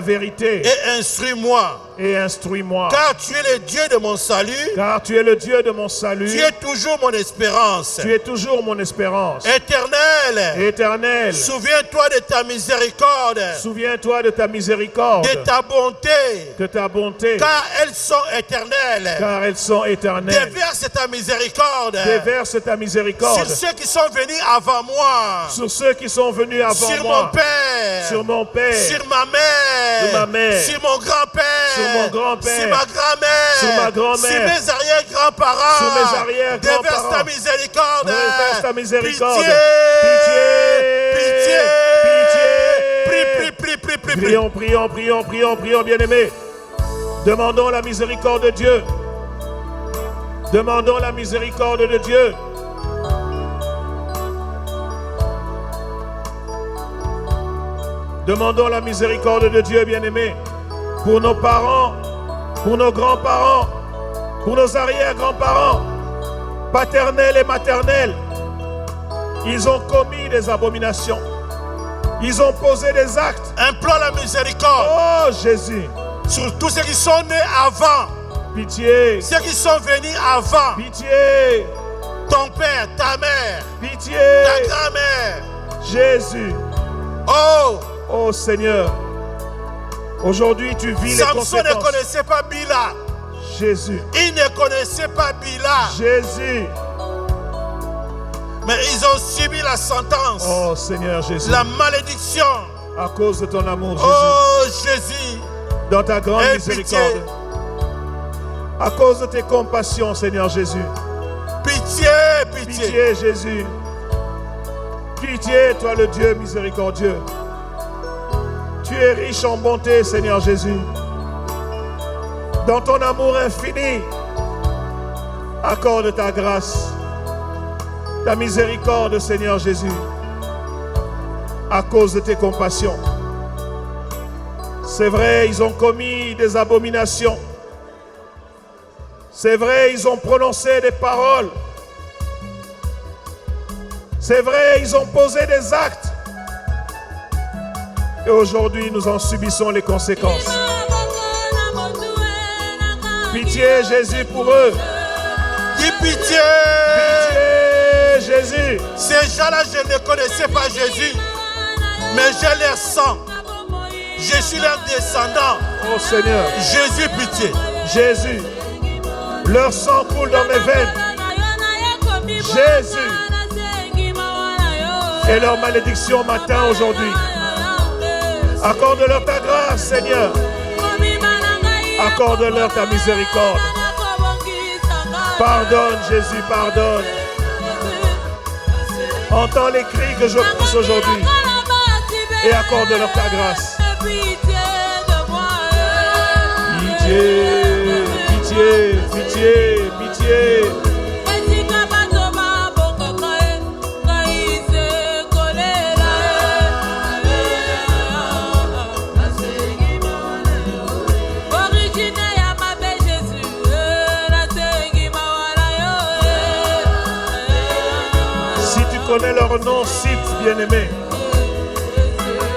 vérité. Et instruis-moi. Car tu es le Dieu de mon salut. Tu es toujours mon espérance. Éternel, souviens-toi de ta miséricorde. De ta bonté. Car elles sont éternelles. Déverse ta miséricorde. Sur ceux qui sont venus avant moi. Sur mon père. Sur ma mère. Sur mon grand-père. Sur ma grand-mère. Sur mes arrière-grands-parents. Déverse ta miséricorde. Pitié. Prions, bien-aimés. Demandons la miséricorde de Dieu. Demandons la miséricorde de Dieu. Demandons la miséricorde de Dieu, bien-aimés, pour nos parents, pour nos grands-parents, pour nos arrière-grands-parants, paternels et maternels. Ils ont commis des abominations. Ils ont posé des actes. Implore la miséricorde. Oh Jésus. Sur tous ceux qui sont nés avant. Pitié. Ceux qui sont venus avant. Pitié. Ton père, ta mère. Pitié. Ta grand-mère. Jésus. Oh Seigneur. Aujourd'hui tu vis les conséquences. Samson ne connaissait pas Bila. Jésus. Il ne connaissait pas Bila. Jésus. Mais ils ont subi la sentence. Oh Seigneur Jésus. La malédiction. À cause de ton amour, Jésus. Oh Jésus. Dans ta grande miséricorde. À cause de tes compassions, Seigneur Jésus. Pitié, Jésus. Pitié, toi le Dieu miséricordieux. Tu es riche en bonté, Seigneur Jésus. Dans ton amour infini, accorde ta grâce, ta miséricorde, Seigneur Jésus, à cause de tes compassions. C'est vrai, ils ont commis des abominations. C'est vrai, ils ont prononcé des paroles. C'est vrai, ils ont posé des actes. Et aujourd'hui, nous en subissons les conséquences. Pitié, Jésus, pour eux. Dis pitié. Pitié, Jésus. Ces gens-là, je ne connaissais pas Jésus, mais je leur sens. Je suis leur descendant. Oh Seigneur. Jésus, pitié. Jésus. Leur sang coule dans mes veines. Jésus. Et leur malédiction m'atteint aujourd'hui. Accorde-leur ta grâce, Seigneur. Accorde-leur ta miséricorde. Pardonne, Jésus, pardonne. Entends les cris que je pousse aujourd'hui. et accorde-leur ta grâce. Pitié de moi. Pitié, pitié, pitié, pitié. Si tu connais leur nom, cite, bien-aimé.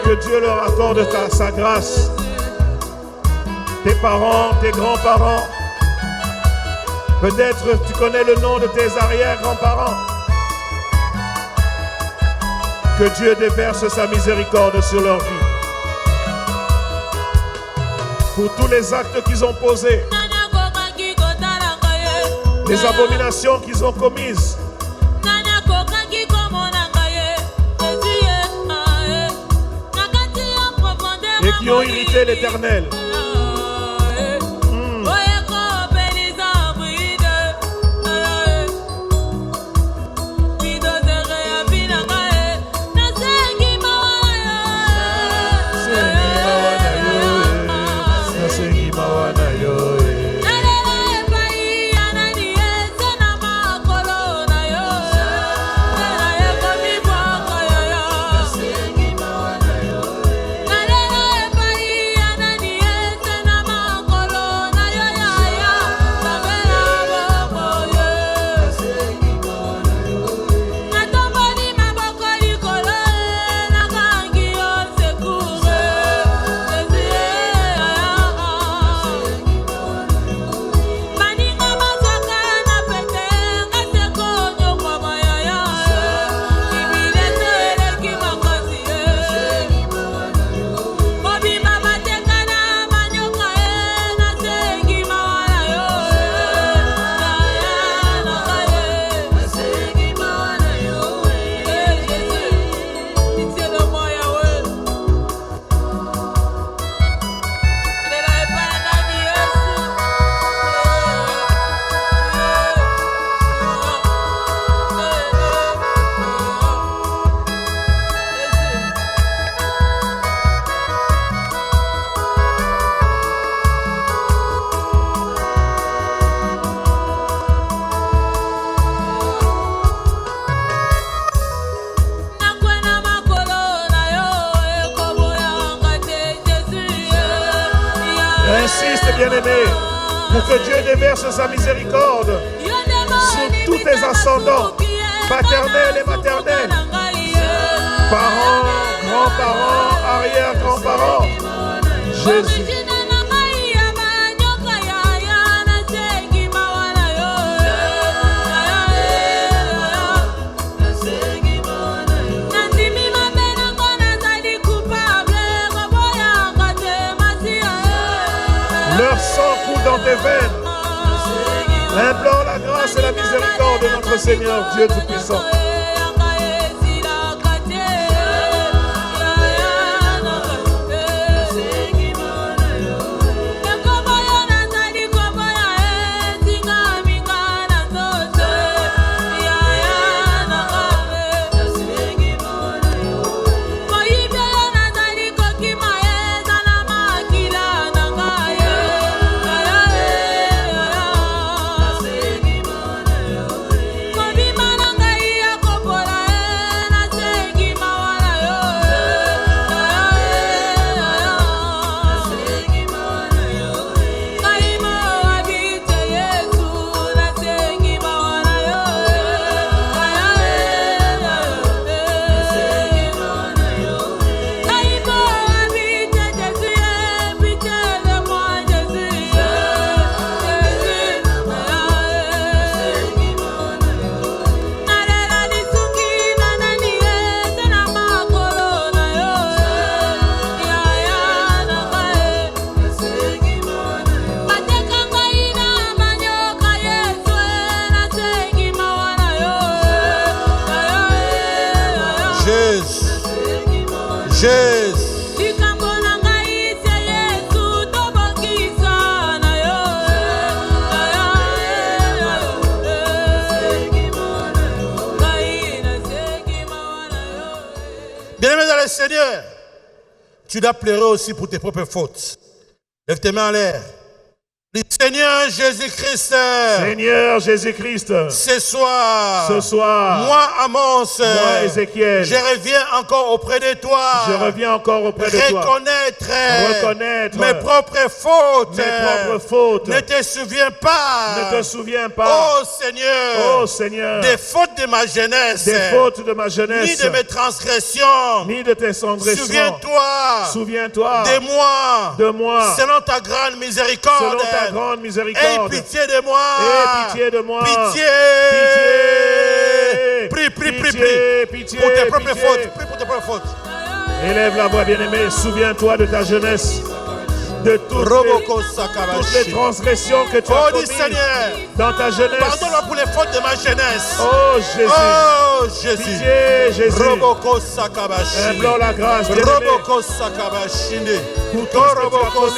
Que Dieu leur accorde sa grâce. Tes parents, tes grands-parents. Peut-être tu connais le nom de tes arrière-grands-parents. Que Dieu déverse sa miséricorde sur leur vie. Pour tous les actes qu'ils ont posés, les abominations qu'ils ont commises, et qui ont irrité l'Éternel. Insiste, bien-aimé, pour que Dieu déverse sa miséricorde sur tous tes ascendants, paternels et maternels, parents, grands-parents, arrière-grands-parents. Jésus. Leur sang coule dans tes veines. Implore la grâce et la miséricorde de notre Seigneur, Dieu Tout-Puissant. Bien-aimés dans le Seigneur, tu dois pleurer aussi pour tes propres fautes. Lève tes mains en l'air. Le Seigneur Jésus-Christ, Seigneur Jésus-Christ, ce soir, moi Amos, moi Ézéchiel, je reviens encore auprès de toi, reconnaître mes propres fautes, ne te souviens pas, oh Seigneur, des fautes de ma jeunesse, ni de mes transgressions, souviens-toi de moi, selon ta grande miséricorde, aie pitié de moi. Pitié. Prie. Pour tes propres fautes. Élève la voix, bien-aimé. Souviens-toi de ta jeunesse. De toutes les transgressions que tu as commises dans ta jeunesse. Pardonne-moi pour les fautes de ma jeunesse. Oh Jésus. Pitié, Jésus. Implore la grâce, bien-aimé. Pour tout ce que tu as commis.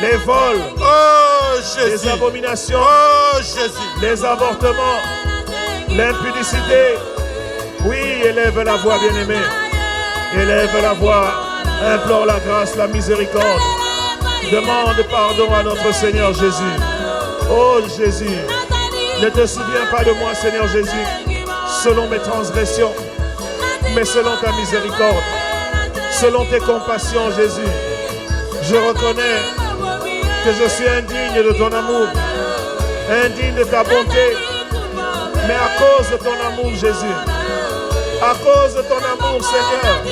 Les vols. Oh Jésus. Les abominations. Oh Jésus. Les avortements. L'impudicité. Oui, élève la voix, bien-aimé. Élève la voix. Implore la grâce, la miséricorde. Demande pardon à notre Seigneur Jésus. Oh Jésus, ne te souviens pas de moi, Seigneur Jésus, selon mes transgressions, mais selon ta miséricorde, selon tes compassions, Jésus. Je reconnais que je suis indigne de ton amour, indigne de ta bonté, mais à cause de ton amour, Jésus, à cause de ton amour, Seigneur,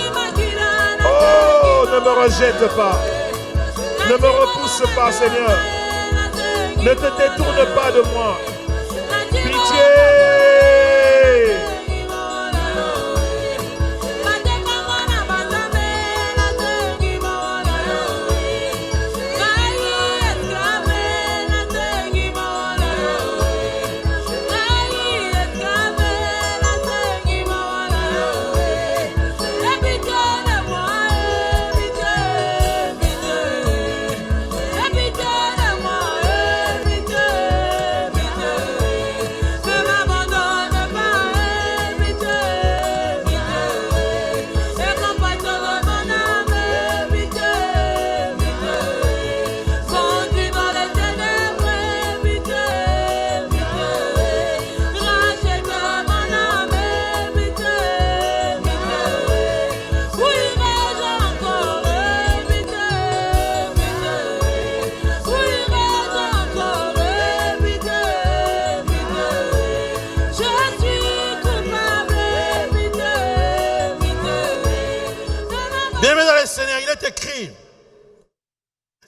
oh, ne me rejette pas. Ne me repousse pas, Seigneur. Ne te détourne pas de moi. Pitié. Écrit.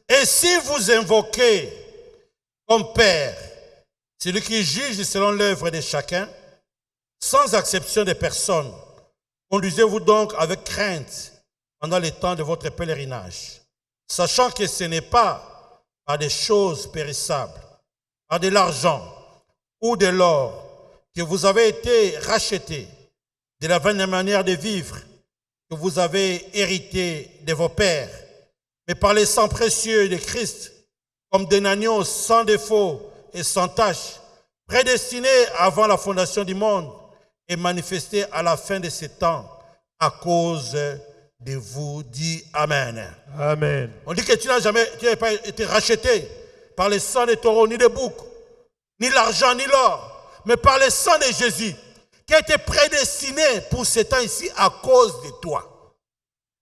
Et si vous invoquez comme Père celui qui juge selon l'œuvre de chacun, sans exception de personne, conduisez-vous donc avec crainte pendant les temps de votre pèlerinage, sachant que ce n'est pas par des choses périssables, par de l'argent ou de l'or que vous avez été rachetés de la vaine manière de vivre que vous avez hérité de vos pères, mais par le sang précieux de Christ, comme d'un agneau sans défaut et sans tache, prédestiné avant la fondation du monde et manifesté à la fin de ces temps à cause de vous. Dit Amen. Amen. On dit que tu n'as pas été racheté par le sang de taureaux, ni de boucs, ni l'argent, ni l'or, mais par le sang de Jésus, qui a été prédestiné pour ce temps ici à cause de toi.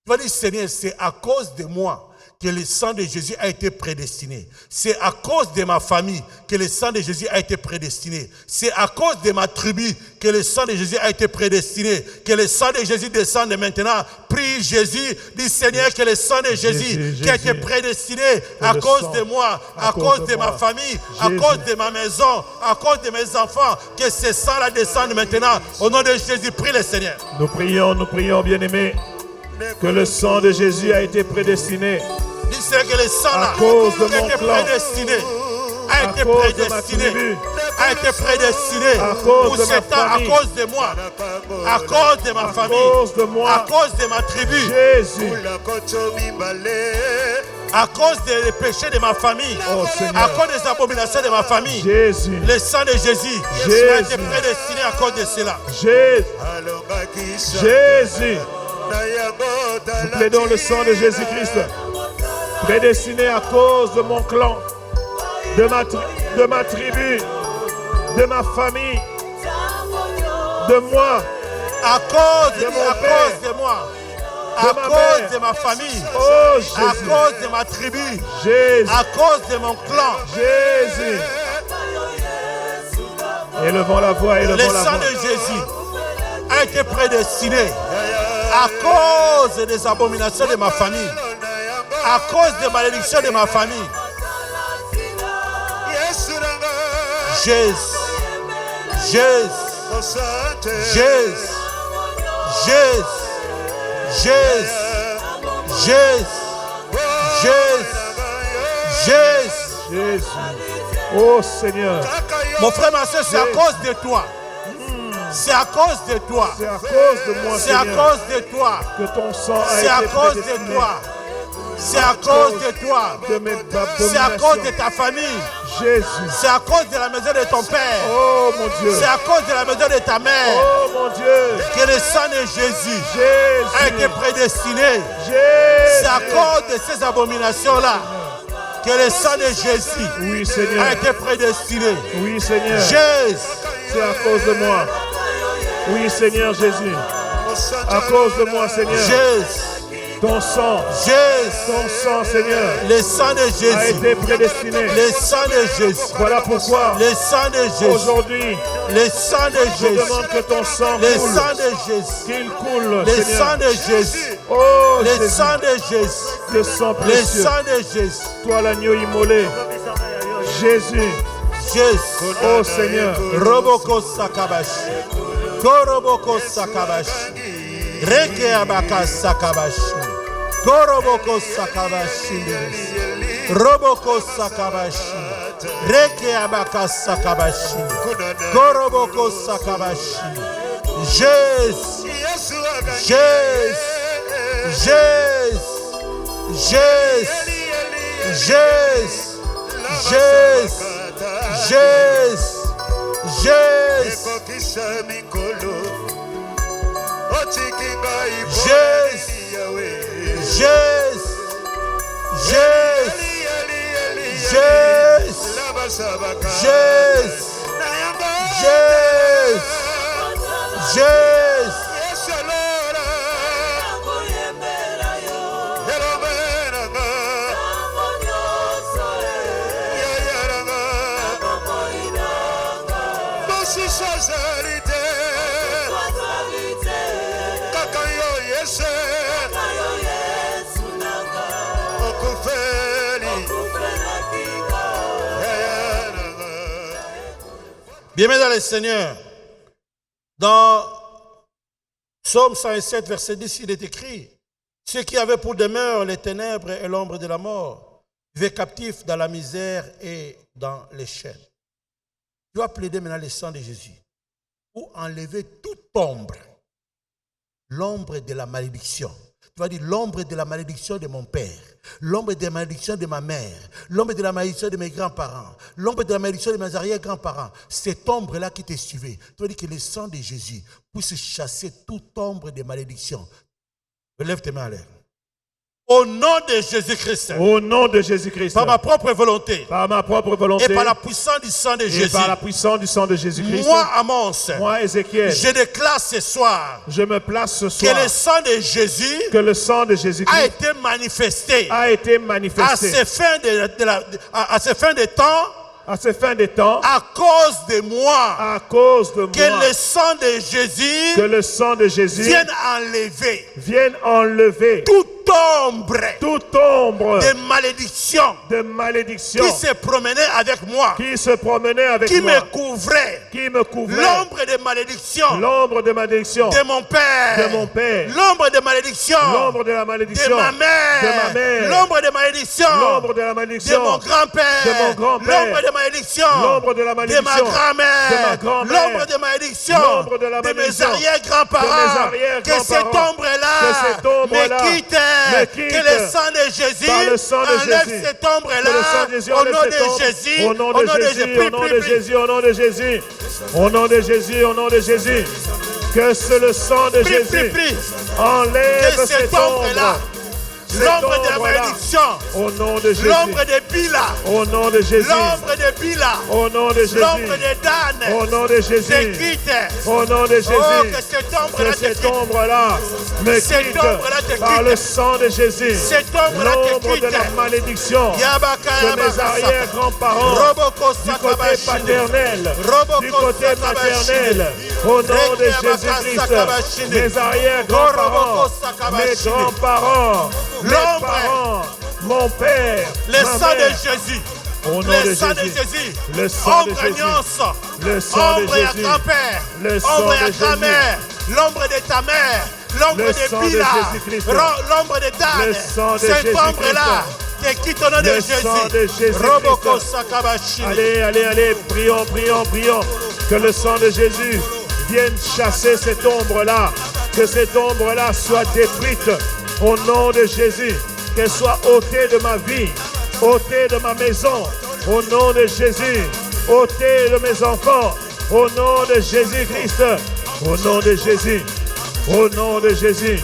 Tu vas dire, Seigneur, c'est à cause de moi que le sang de Jésus a été prédestiné. C'est à cause de ma famille que le sang de Jésus a été prédestiné. C'est à cause de ma tribu que le sang de Jésus a été prédestiné. Que le sang de Jésus descende maintenant. Prie Jésus, dis Seigneur, que le sang de Jésus qui a été prédestiné à cause de moi, à cause de ma famille, à cause de ma maison, à cause de mes enfants, que ce sang-là descende maintenant. Au nom de Jésus, prie le Seigneur. Nous prions, bien-aimés, que le sang de Jésus a été prédestiné. Dis que le sang là, à cause de qui a mon été clan, prédestiné, a été cause de prédestiné, ma tribu, a été prédestiné à cause pour de ce ma temps, à famille, cause de moi, à cause de ma famille, cause de moi, à cause de ma tribu, Jésus, à cause des péchés de ma famille, oh, Seigneur, à cause des abominations de ma famille. Jésus, Le sang de Jésus a été prédestiné à cause de cela. Jésus, Nous plaidons le sang de Jésus-Christ, prédestiné à cause de mon clan, de ma tribu, de ma famille, de moi, à cause de moi, à cause de ma famille, à cause de ma tribu, à cause de mon clan. Jésus. Élevons la voix, élevons la voix. Le sang de Jésus a été prédestiné à cause des abominations de ma famille, à cause des malédictions de ma famille. Jésus, Jésus, Jésus, Jésus, Jésus, Jésus, Jésus, Jésus. Oh Seigneur. Mon frère, ma soeur, c'est à cause de toi. C'est à cause de toi. C'est à cause de moi, c'est à cause de toi. Que ton sang a c'est été à cause de prédestiné. toi. C'est à cause de toi. C'est à cause de ta famille. Jésus. C'est à cause de la maison de ton père. Oh mon Dieu. C'est à cause de la maison de ta mère. Oh mon Dieu. Que le sang de Jésus a été prédestiné. Jésus. C'est à cause de ces abominations-là que le sang de Jésus a été prédestiné. Oui, Seigneur. Jésus. C'est à cause de moi. Oui, Seigneur Jésus. À cause de moi, Seigneur. Jésus. Ton sang. Jésus. Ton sang, Seigneur. Le sang de Jésus a été prédestiné. Le sang de Jésus. Voilà pourquoi. Le sang de Jésus. Aujourd'hui. Le sang de Jésus. Je demande que ton sang le coule. sang de Jésus. Qu'il coule, le Seigneur. sang de Jésus. Oh, le Jésus. sang de Jésus. Le sang précieux. Le sang de Jésus. Toi l'agneau immolé. Jésus. Jésus. Oh Seigneur. Roboko Sakabashi. Koroboko Sakabashi. Reke Abaka Sakabashi. Koroboko Sakabashi. Roboko Sakabashi. Reke Abaka Sakabashi. Koroboko Sakabashi. Jésus. Jésus. Jésus. Jésus. Jésus. Jésus. Jésus. Jésus. Bien-aimés dans le Seigneur, dans Psaume 107, verset 10, il est écrit: ceux qui avaient pour demeure les ténèbres et l'ombre de la mort vivaient captifs dans la misère et dans les chaînes. Tu dois plaider maintenant le sang de Jésus pour enlever toute ombre, l'ombre de la malédiction. Tu vas dire l'ombre de la malédiction de mon père, l'ombre de la malédiction de ma mère, l'ombre de la malédiction de mes grands-parents, l'ombre de la malédiction de mes arrière-grands-parents. Cette ombre-là qui t'est suivie. Tu vas dire que le sang de Jésus puisse chasser toute ombre de malédiction. Lève tes mains à l'air. Au nom de Jésus-Christ. Au nom de Jésus-Christ. Par ma propre volonté. Par ma propre volonté. Et par la puissance du sang de Jésus. Et par la puissance du sang de Jésus-Christ. Moi, Amos. Moi, Ézéchiel. Je déclare ce soir. Je me place ce soir. Que le sang de Jésus. Que le sang de Jésus-Christ. A été manifesté. A été manifesté. À ces fins de temps. À ces fins des temps, à cause de moi, que le sang de Jésus, vienne enlever toute ombre de malédiction, qui se promenait avec moi, qui me couvrait, l'ombre de malédiction, de mon père, l'ombre de malédiction, de ma mère, l'ombre de malédiction, de mon grand-père, l'ombre de malédiction, de ma grand-mère, l'ombre de malédiction, de mes arrière-grands-parents, que cette ombre-là me quitte, que le sang de Jésus enlève cette ombre-là, au nom de Jésus, au nom de Jésus, au nom de Jésus, au nom de Jésus, au nom de Jésus, au nom de Jésus. Que le sang de Jésus enlève Que cette ombre-là. L'ombre de la malédiction. Au nom de Jésus. L'ombre de Bila. Au nom de Jésus. L'ombre de Bila. Au nom de Jésus. L'ombre de Dan. Au nom de Jésus. Au nom de Jésus. Oh, que cette ombre-là cette ombre-là me quitte par le sang de Jésus. L'ombre de la malédiction de mes arrière-grands-parents du côté paternel, du côté maternel. Au nom de Jésus-Christ, mes arrière-grands-parents, mes grands-parents, mes parents, mon père, le sang de Jésus. Au nom le de sang de Jésus. Jésus. Le sang de Ombre Jésus. Nyonso. Le sang de Ombre à Jésus. grand-père. Le sang Ombre à de grand-mère. L'ombre de ta mère. L'ombre Le de sang de Bila. Jésus-Christ. L'ombre de Dan. Le sang de Cette Jésus-Christ. ombre-là, te quitte au nom de Le Jésus. sang de Jésus-Christ. Roboko Sakabashi. Allez, allez, allez, prions, prions, prions. Que le sang de Jésus vienne chasser cette ombre-là. Que cette ombre-là soit détruite au nom de Jésus. Qu'elle soit ôtée de ma vie, ôtée de ma maison, au nom de Jésus. Ôtée de mes enfants, au nom de Jésus-Christ. Au nom de Jésus. Au nom de Jésus.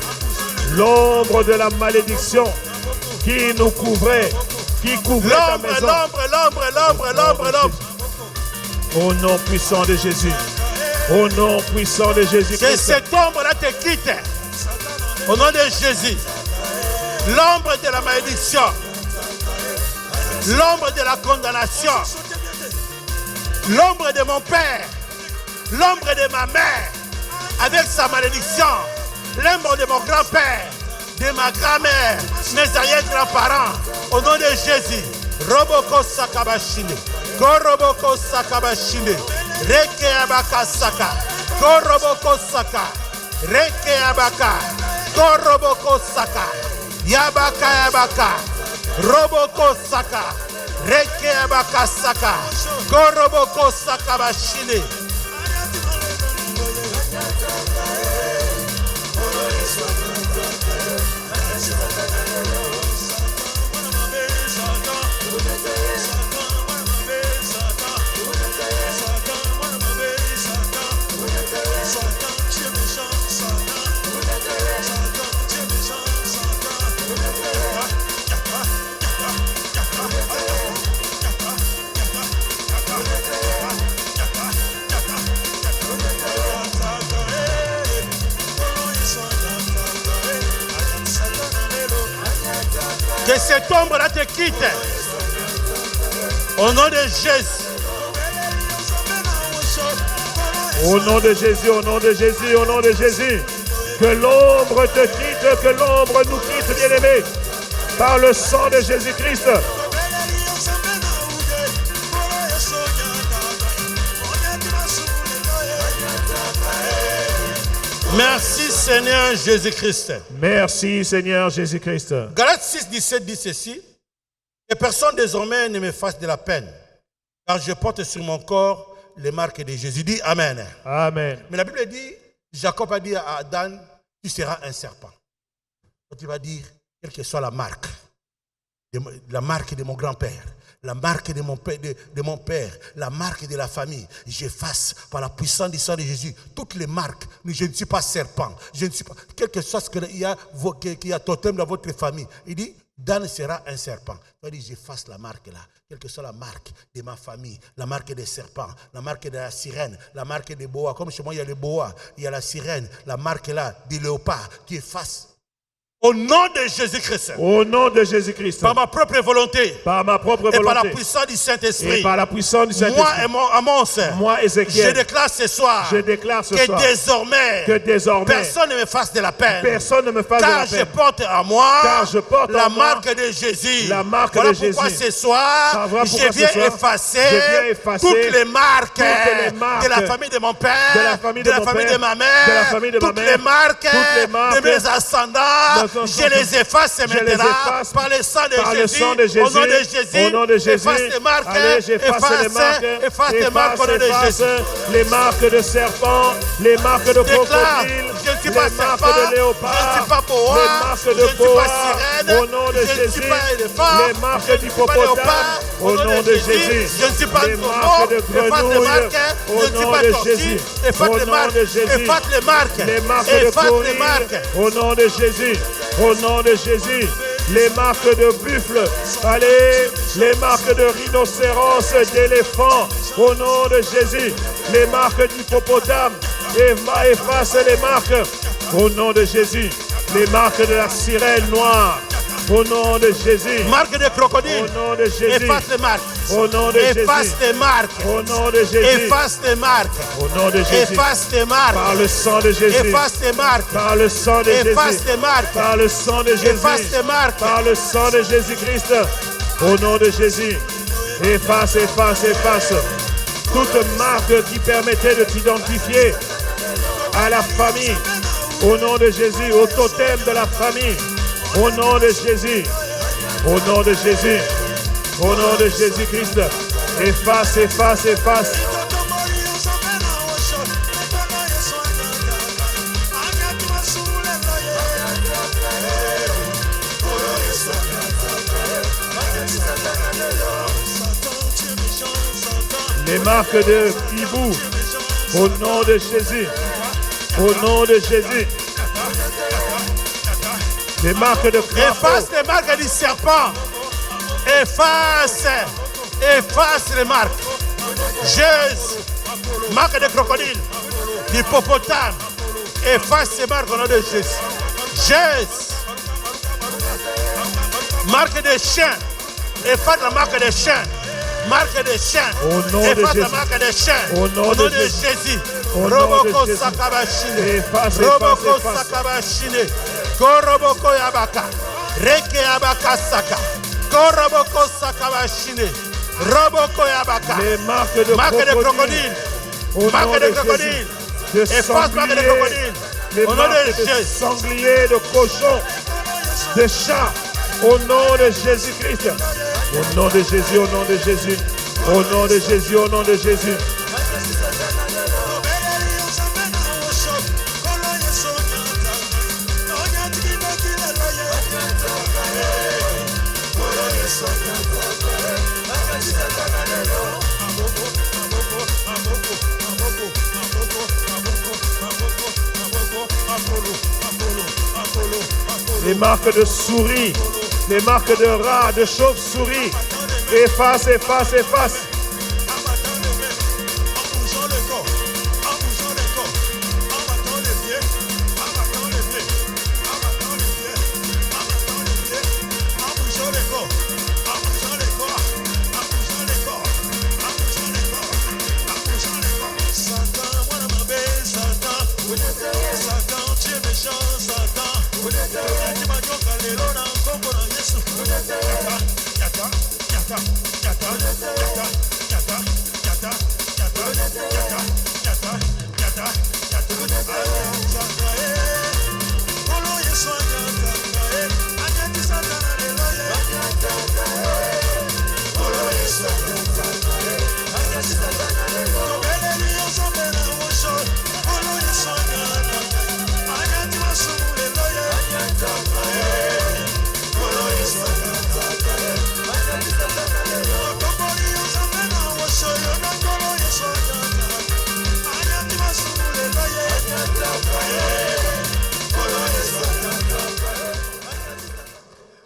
L'ombre de la malédiction qui nous couvrait, qui couvrait ta maison. L'ombre. Au nom puissant de Jésus. Au nom puissant de Jésus. Que cette ombre-là te quitte. Au nom de Jésus. L'ombre de la malédiction. L'ombre de la condamnation. L'ombre de mon père. L'ombre de ma mère. Avec sa malédiction. L'ombre de mon grand-père. De ma grand-mère. Mes arrière-grands-parents. Au nom de Jésus. Roboko Sakabashine. Koroboko Sakabashine. Reke Abaka Saka. Koroboko Saka. Reke Abaka. Koroboko Saka. Yabaka Yabaka. Roboko Saka. Reke Abaka Saka. Koroboko Sakabashine. Que cette ombre-là te quitte. Au nom de Jésus. Au nom de Jésus, au nom de Jésus, au nom de Jésus. Que l'ombre te quitte, que l'ombre nous quitte, bien-aimés. Par le sang de Jésus-Christ. Merci Seigneur Jésus-Christ. Merci Seigneur Jésus-Christ. Galates 6, 17 dit ceci. Que personne désormais ne me fasse de la peine, car je porte sur mon corps les marques de Jésus. Dit Amen. Amen. Mais la Bible dit, Jacob a dit à Adam, tu seras un serpent. Donc il va dire, quelle que soit la marque de mon grand-père, la marque de mon père, la marque de la famille, j'efface par la puissance du sang de Jésus toutes les marques. Je ne suis pas serpent, je ne suis pas, quel que soit ce qu'il y a totem dans votre famille. Il dit, Dan sera un serpent. Il dit, j'efface la marque là, quelle que soit la marque de ma famille, la marque des serpents, la marque de la sirène, la marque des boas. Comme chez moi, il y a les boas, il y a la sirène, la marque là, du léopard, qui efface. Au nom de Jésus-Christ. Au nom de Jésus-Christ. Par ma propre volonté. Par ma propre volonté. Et par la puissance du Saint-Esprit. Et par la puissance du Saint-Esprit. Moi et mon Amos. Moi, Ézéchiel. Je déclare ce soir. Que désormais. Personne ne me fasse de la peine. Personne ne me fasse de la peine. Car je porte en moi. La moi marque de Jésus. La marque voilà de Jésus. Pourquoi ce soir, je viens effacer toutes les marques de la famille de mon père. De la famille de ma mère. Toutes les marques de mes ascendants. Je les efface maintenant par le sang de Jésus. Au nom de Jésus, efface les marques. Efface les marques au nom de Jésus. Les marques de serpent, les marques de crocodile, je ne suis pas serpent, je ne suis pas boa, boa, marques je de ne suis boa, pas sirène, au nom de je ne Jésus. suis pas éléphant, Les marques je ne suis pas d'hippopotame, léopard, au nom de Jésus. Je ne suis pas Les taureau, marques de efface les grenouille, marques, au je ne suis nom pas de tortue, Jésus. efface Au les nom marques, de Jésus. efface les marques, Les marques de efface les courrier, marques. au nom de Jésus. Au nom de Jésus. Les marques de buffle, allez, les marques de rhinocéros, d'éléphant, au nom de Jésus. Les marques d'hippopotame, efface les marques, au nom de Jésus. Les marques de la sirène noire, au nom de Jésus. Marque de crocodile, Au nom de Jésus. efface les marques. Au nom de Efface Jésus. tes marques. Au nom de Jésus. Efface tes marques. Au nom de Jésus. Efface tes marques. Par le sang de Jésus. Efface tes marques. Par le sang de Efface Jésus. tes marques. Par le sang de Jésus. Efface tes marques. Par le sang de Jésus-Christ. Au nom de Jésus. Efface, efface, efface. Toute marque qui permettait de t'identifier à la famille. Au nom de Jésus. Au totem de la famille. Au nom de Jésus. Au nom de Jésus. Au nom de Jésus-Christ. Efface, efface, efface. Les marques de hibou, au nom de Jésus, au nom de Jésus. Les marques de crapaud. Efface les marques du serpent. Efface. Efface les marques. Jésus. Marque de crocodile. D'hippopotame. Efface ces marques au nom de Jésus. Jésus. Marque de chien. Efface la marque de chien. Marque de chien. Au nom de Efface la Jésus. marque de chien. Au nom de Jésus. Jésus. Au nom de Roboko Jésus. Sakabashine. Efface, Roboko efface, efface. Sakabashine. Koroboko Yabaka. Reke Yabaka Saka. Koroboko Sakabashine. Roboko Yabaka. Les marques de Marque de crocodile. crocodile. Au Marque nom de de crocodile. Jésus. De Efface marque de sanglier. crocodile. Les Au nom marques de de Jésus. sanglier, de cochon, de chat. Au nom de Jésus-Christ. Au nom de Jésus, au nom de Jésus. Au nom de Jésus, au nom de Jésus. Les marques de souris, les marques de rats, de chauve-souris. Efface, efface, efface.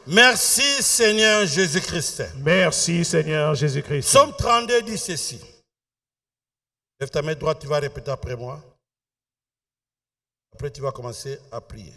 Merci Seigneur Jésus-Christ. Merci Seigneur Jésus-Christ. Psaume 32 dit ceci. Lève ta main droite, tu vas répéter après moi. Après, tu vas commencer à prier.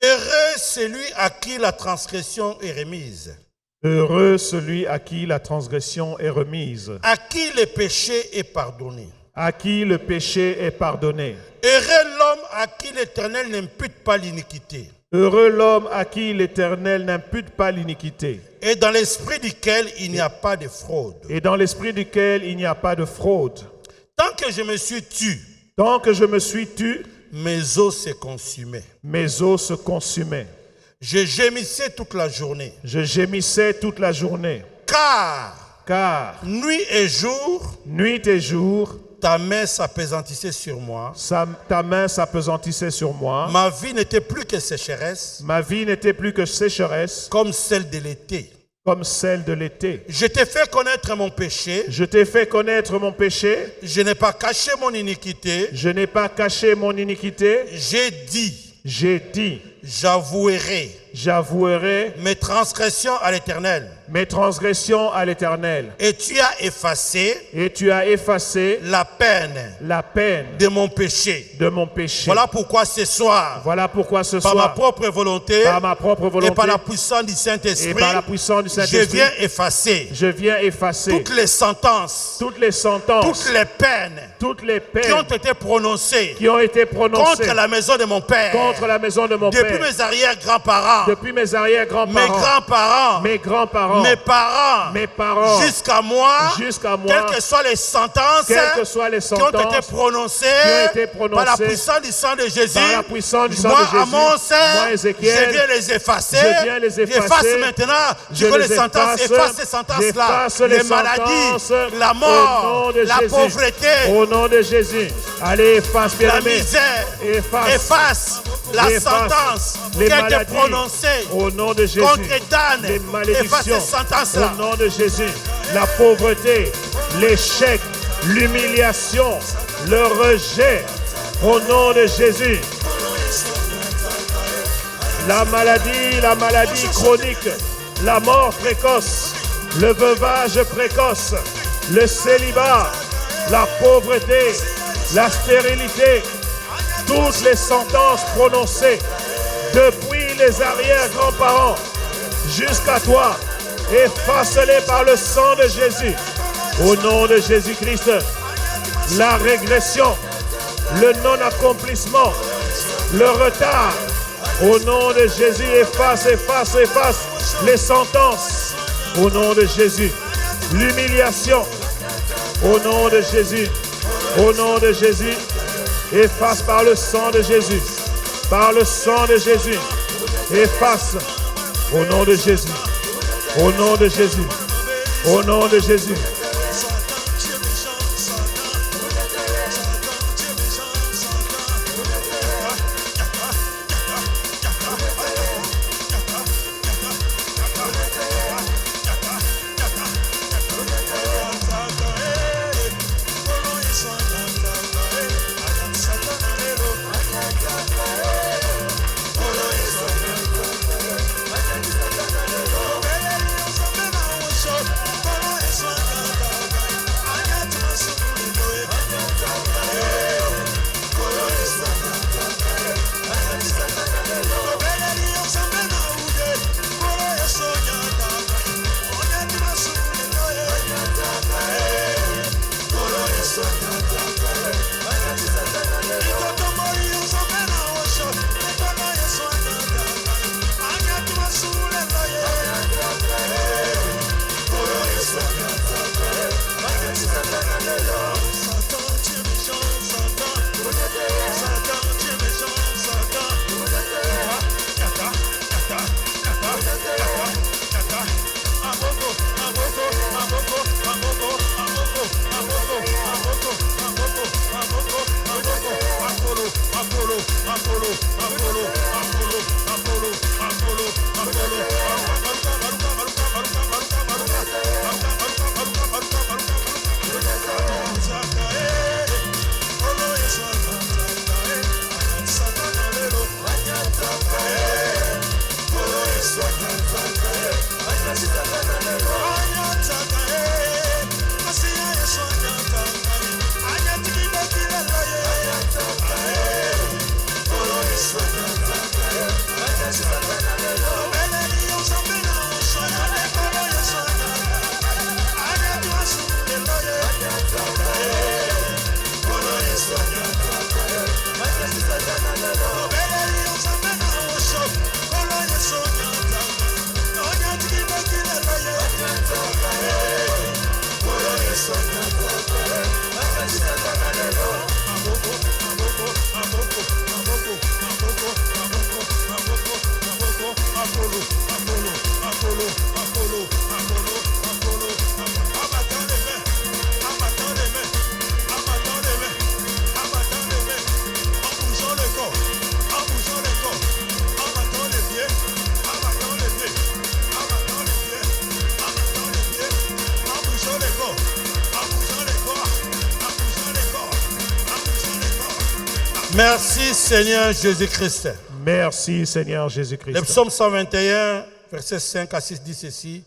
Heureux celui à qui la transgression est remise. Heureux celui à qui la transgression est remise, À qui le péché est pardonné. à qui le péché est pardonné. Heureux l'homme à qui l'Éternel n'impute pas l'iniquité. Heureux l'homme à qui l'Éternel n'impute pas l'iniquité, Et dans l'esprit duquel il n'y a pas de fraude. et dans l'esprit duquel il n'y a pas de fraude. Tant que je me suis tu, Tant que je me suis tu, mes os se consumaient. mes os se consumaient. Je gémissais toute la journée. Je gémissais toute la journée. Car Car nuit et jour, nuit et jour, ta main s'appesantissait sur moi. Ta main s'appesantissait sur moi. Ma vie n'était plus que sécheresse. Ma vie n'était plus que sécheresse. Comme celle de l'été. Comme celle de l'été. Je t'ai fait connaître mon péché. Je t'ai fait connaître mon péché. Je n'ai pas caché mon iniquité. Je n'ai pas caché mon iniquité. J'ai dit. J'avouerai mes transgressions à l'Éternel. Mes transgressions à l'Éternel. Et tu as effacé la peine de mon péché. Voilà pourquoi ce soir, par ma propre volonté, et par la puissance du Saint-Esprit, je viens effacer toutes les sentences, toutes les peines qui ont été prononcées contre la maison de mon Père, depuis mes arrière-grands-parents, mes grands-parents, mes parents, jusqu'à moi, quelles que soient les sentences qui ont été prononcées par la puissance du sang de Jésus. Moi, Amos, je viens les effacer. J'efface maintenant, je veux les sentences, efface ces sentences-là. Les maladies, la mort, la pauvreté, au nom de Jésus. Allez, efface, la misère, efface la sentence qui a été prononcée au nom de Jésus. Contre Dan, efface ces sentences-là. Au nom de Jésus. La pauvreté, l'échec, l'humiliation, le rejet, au nom de Jésus. La maladie chronique, la mort précoce, le veuvage précoce, le célibat, la pauvreté, la stérilité, toutes les sentences prononcées depuis les arrière-grands-parents jusqu'à toi, efface-les par le sang de Jésus. Au nom de Jésus-Christ, la régression, le non-accomplissement, le retard, au nom de Jésus, efface les sentences. Au nom de Jésus, l'humiliation, au nom de Jésus, efface par le sang de Jésus, efface, au nom de Jésus, au nom de Jésus, au nom de Jésus. Merci Seigneur Jésus-Christ. Merci Seigneur Jésus-Christ. Le psaume 121, versets 5 à 6 dit ceci.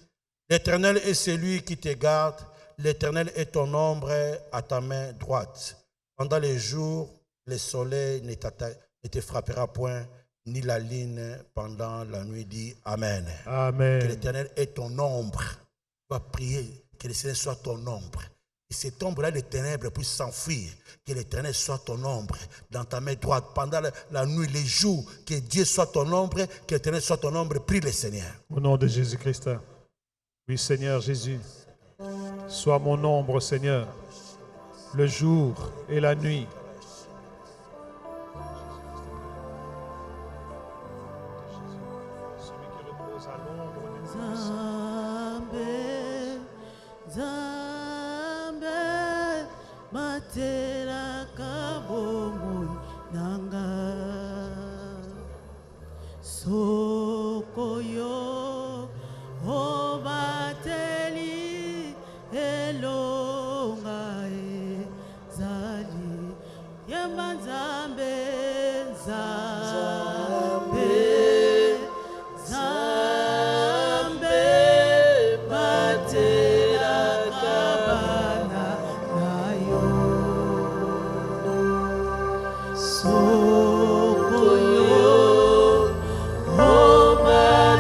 L'Éternel est celui qui te garde. L'Éternel est ton ombre à ta main droite. Pendant les jours, le soleil ne te frappera point, ni la lune pendant la nuit. Dit Amen. Amen. Que l'Éternel est ton ombre. Tu vas prier que le Seigneur soit ton ombre. Et cette ombre-là, les ténèbres puissent s'enfuir. Que l'Éternel soit ton ombre dans ta main droite. Pendant la nuit, les jours, que Dieu soit ton ombre, que l'Éternel soit ton ombre. Prie le Seigneur. Au nom de Jésus-Christ. Oui, Seigneur Jésus. Sois mon ombre, Seigneur, le jour et la nuit. Celui qui repose à l'ombre de Zambe, matela kabomo nanga, sokoyo obateli elonga ezali, yemba Nzambe, Nzambe, Nzambe, matela kabana nayo, sokoyo obateli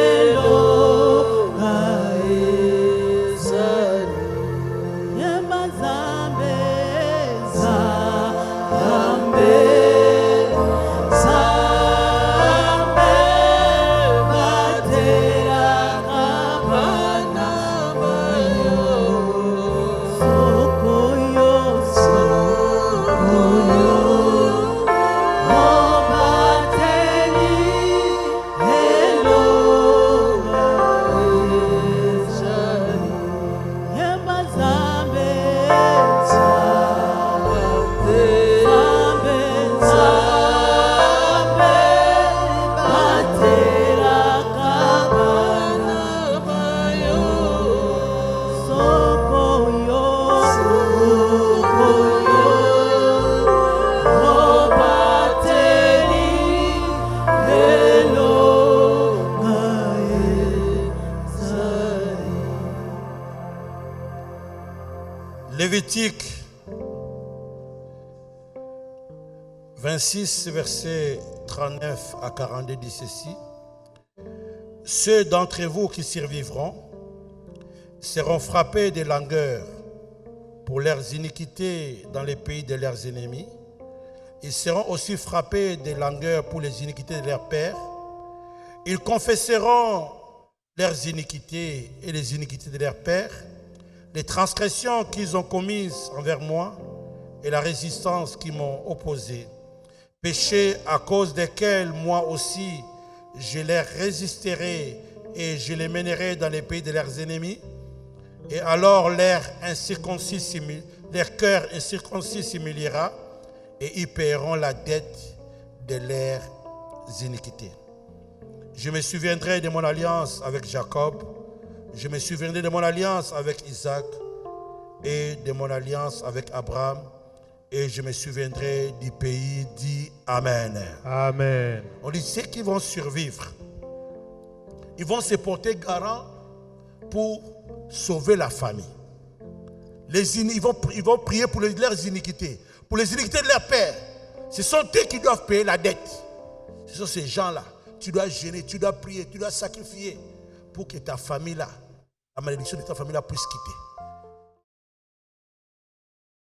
elonga ezali, yemba Nzambe, Nzambe, Nzambe, matela kabana nayo, sokoyo, sokoyo obateli elonga ezali, yemba Nzambe, Nzambe, Nzambe, Nzambe, matela kabana nayo, sokoyo, sokoyo obateli elonga ezali. Lévitique 26, versets 39 à 42 dit ceci. Ceux d'entre vous qui survivront seront frappés de langueur pour leurs iniquités dans les pays de leurs ennemis. Ils seront aussi frappés de langueur pour les iniquités de leurs pères. Ils confesseront leurs iniquités et les iniquités de leurs pères, les transgressions qu'ils ont commises envers moi et la résistance qu'ils m'ont opposée. Péchés à cause desquels moi aussi je les résisterai et je les mènerai dans les pays de leurs ennemis. Et alors leur cœur incirconcis s'humiliera et ils paieront la dette de leurs iniquités. Je me souviendrai de mon alliance avec Jacob, je me souviendrai de mon alliance avec Isaac et de mon alliance avec Abraham, et je me souviendrai du pays. Dit Amen. Amen. On dit ceux qui vont survivre, ils vont se porter garant pour sauver la famille. Ils vont prier pour leurs iniquités, pour les iniquités de leur père. Ce sont eux qui doivent payer la dette. Ce sont ces gens-là. Tu dois gêner, tu dois prier, tu dois sacrifier pour que ta famille-là, la malédiction de ta famille-là puisse quitter.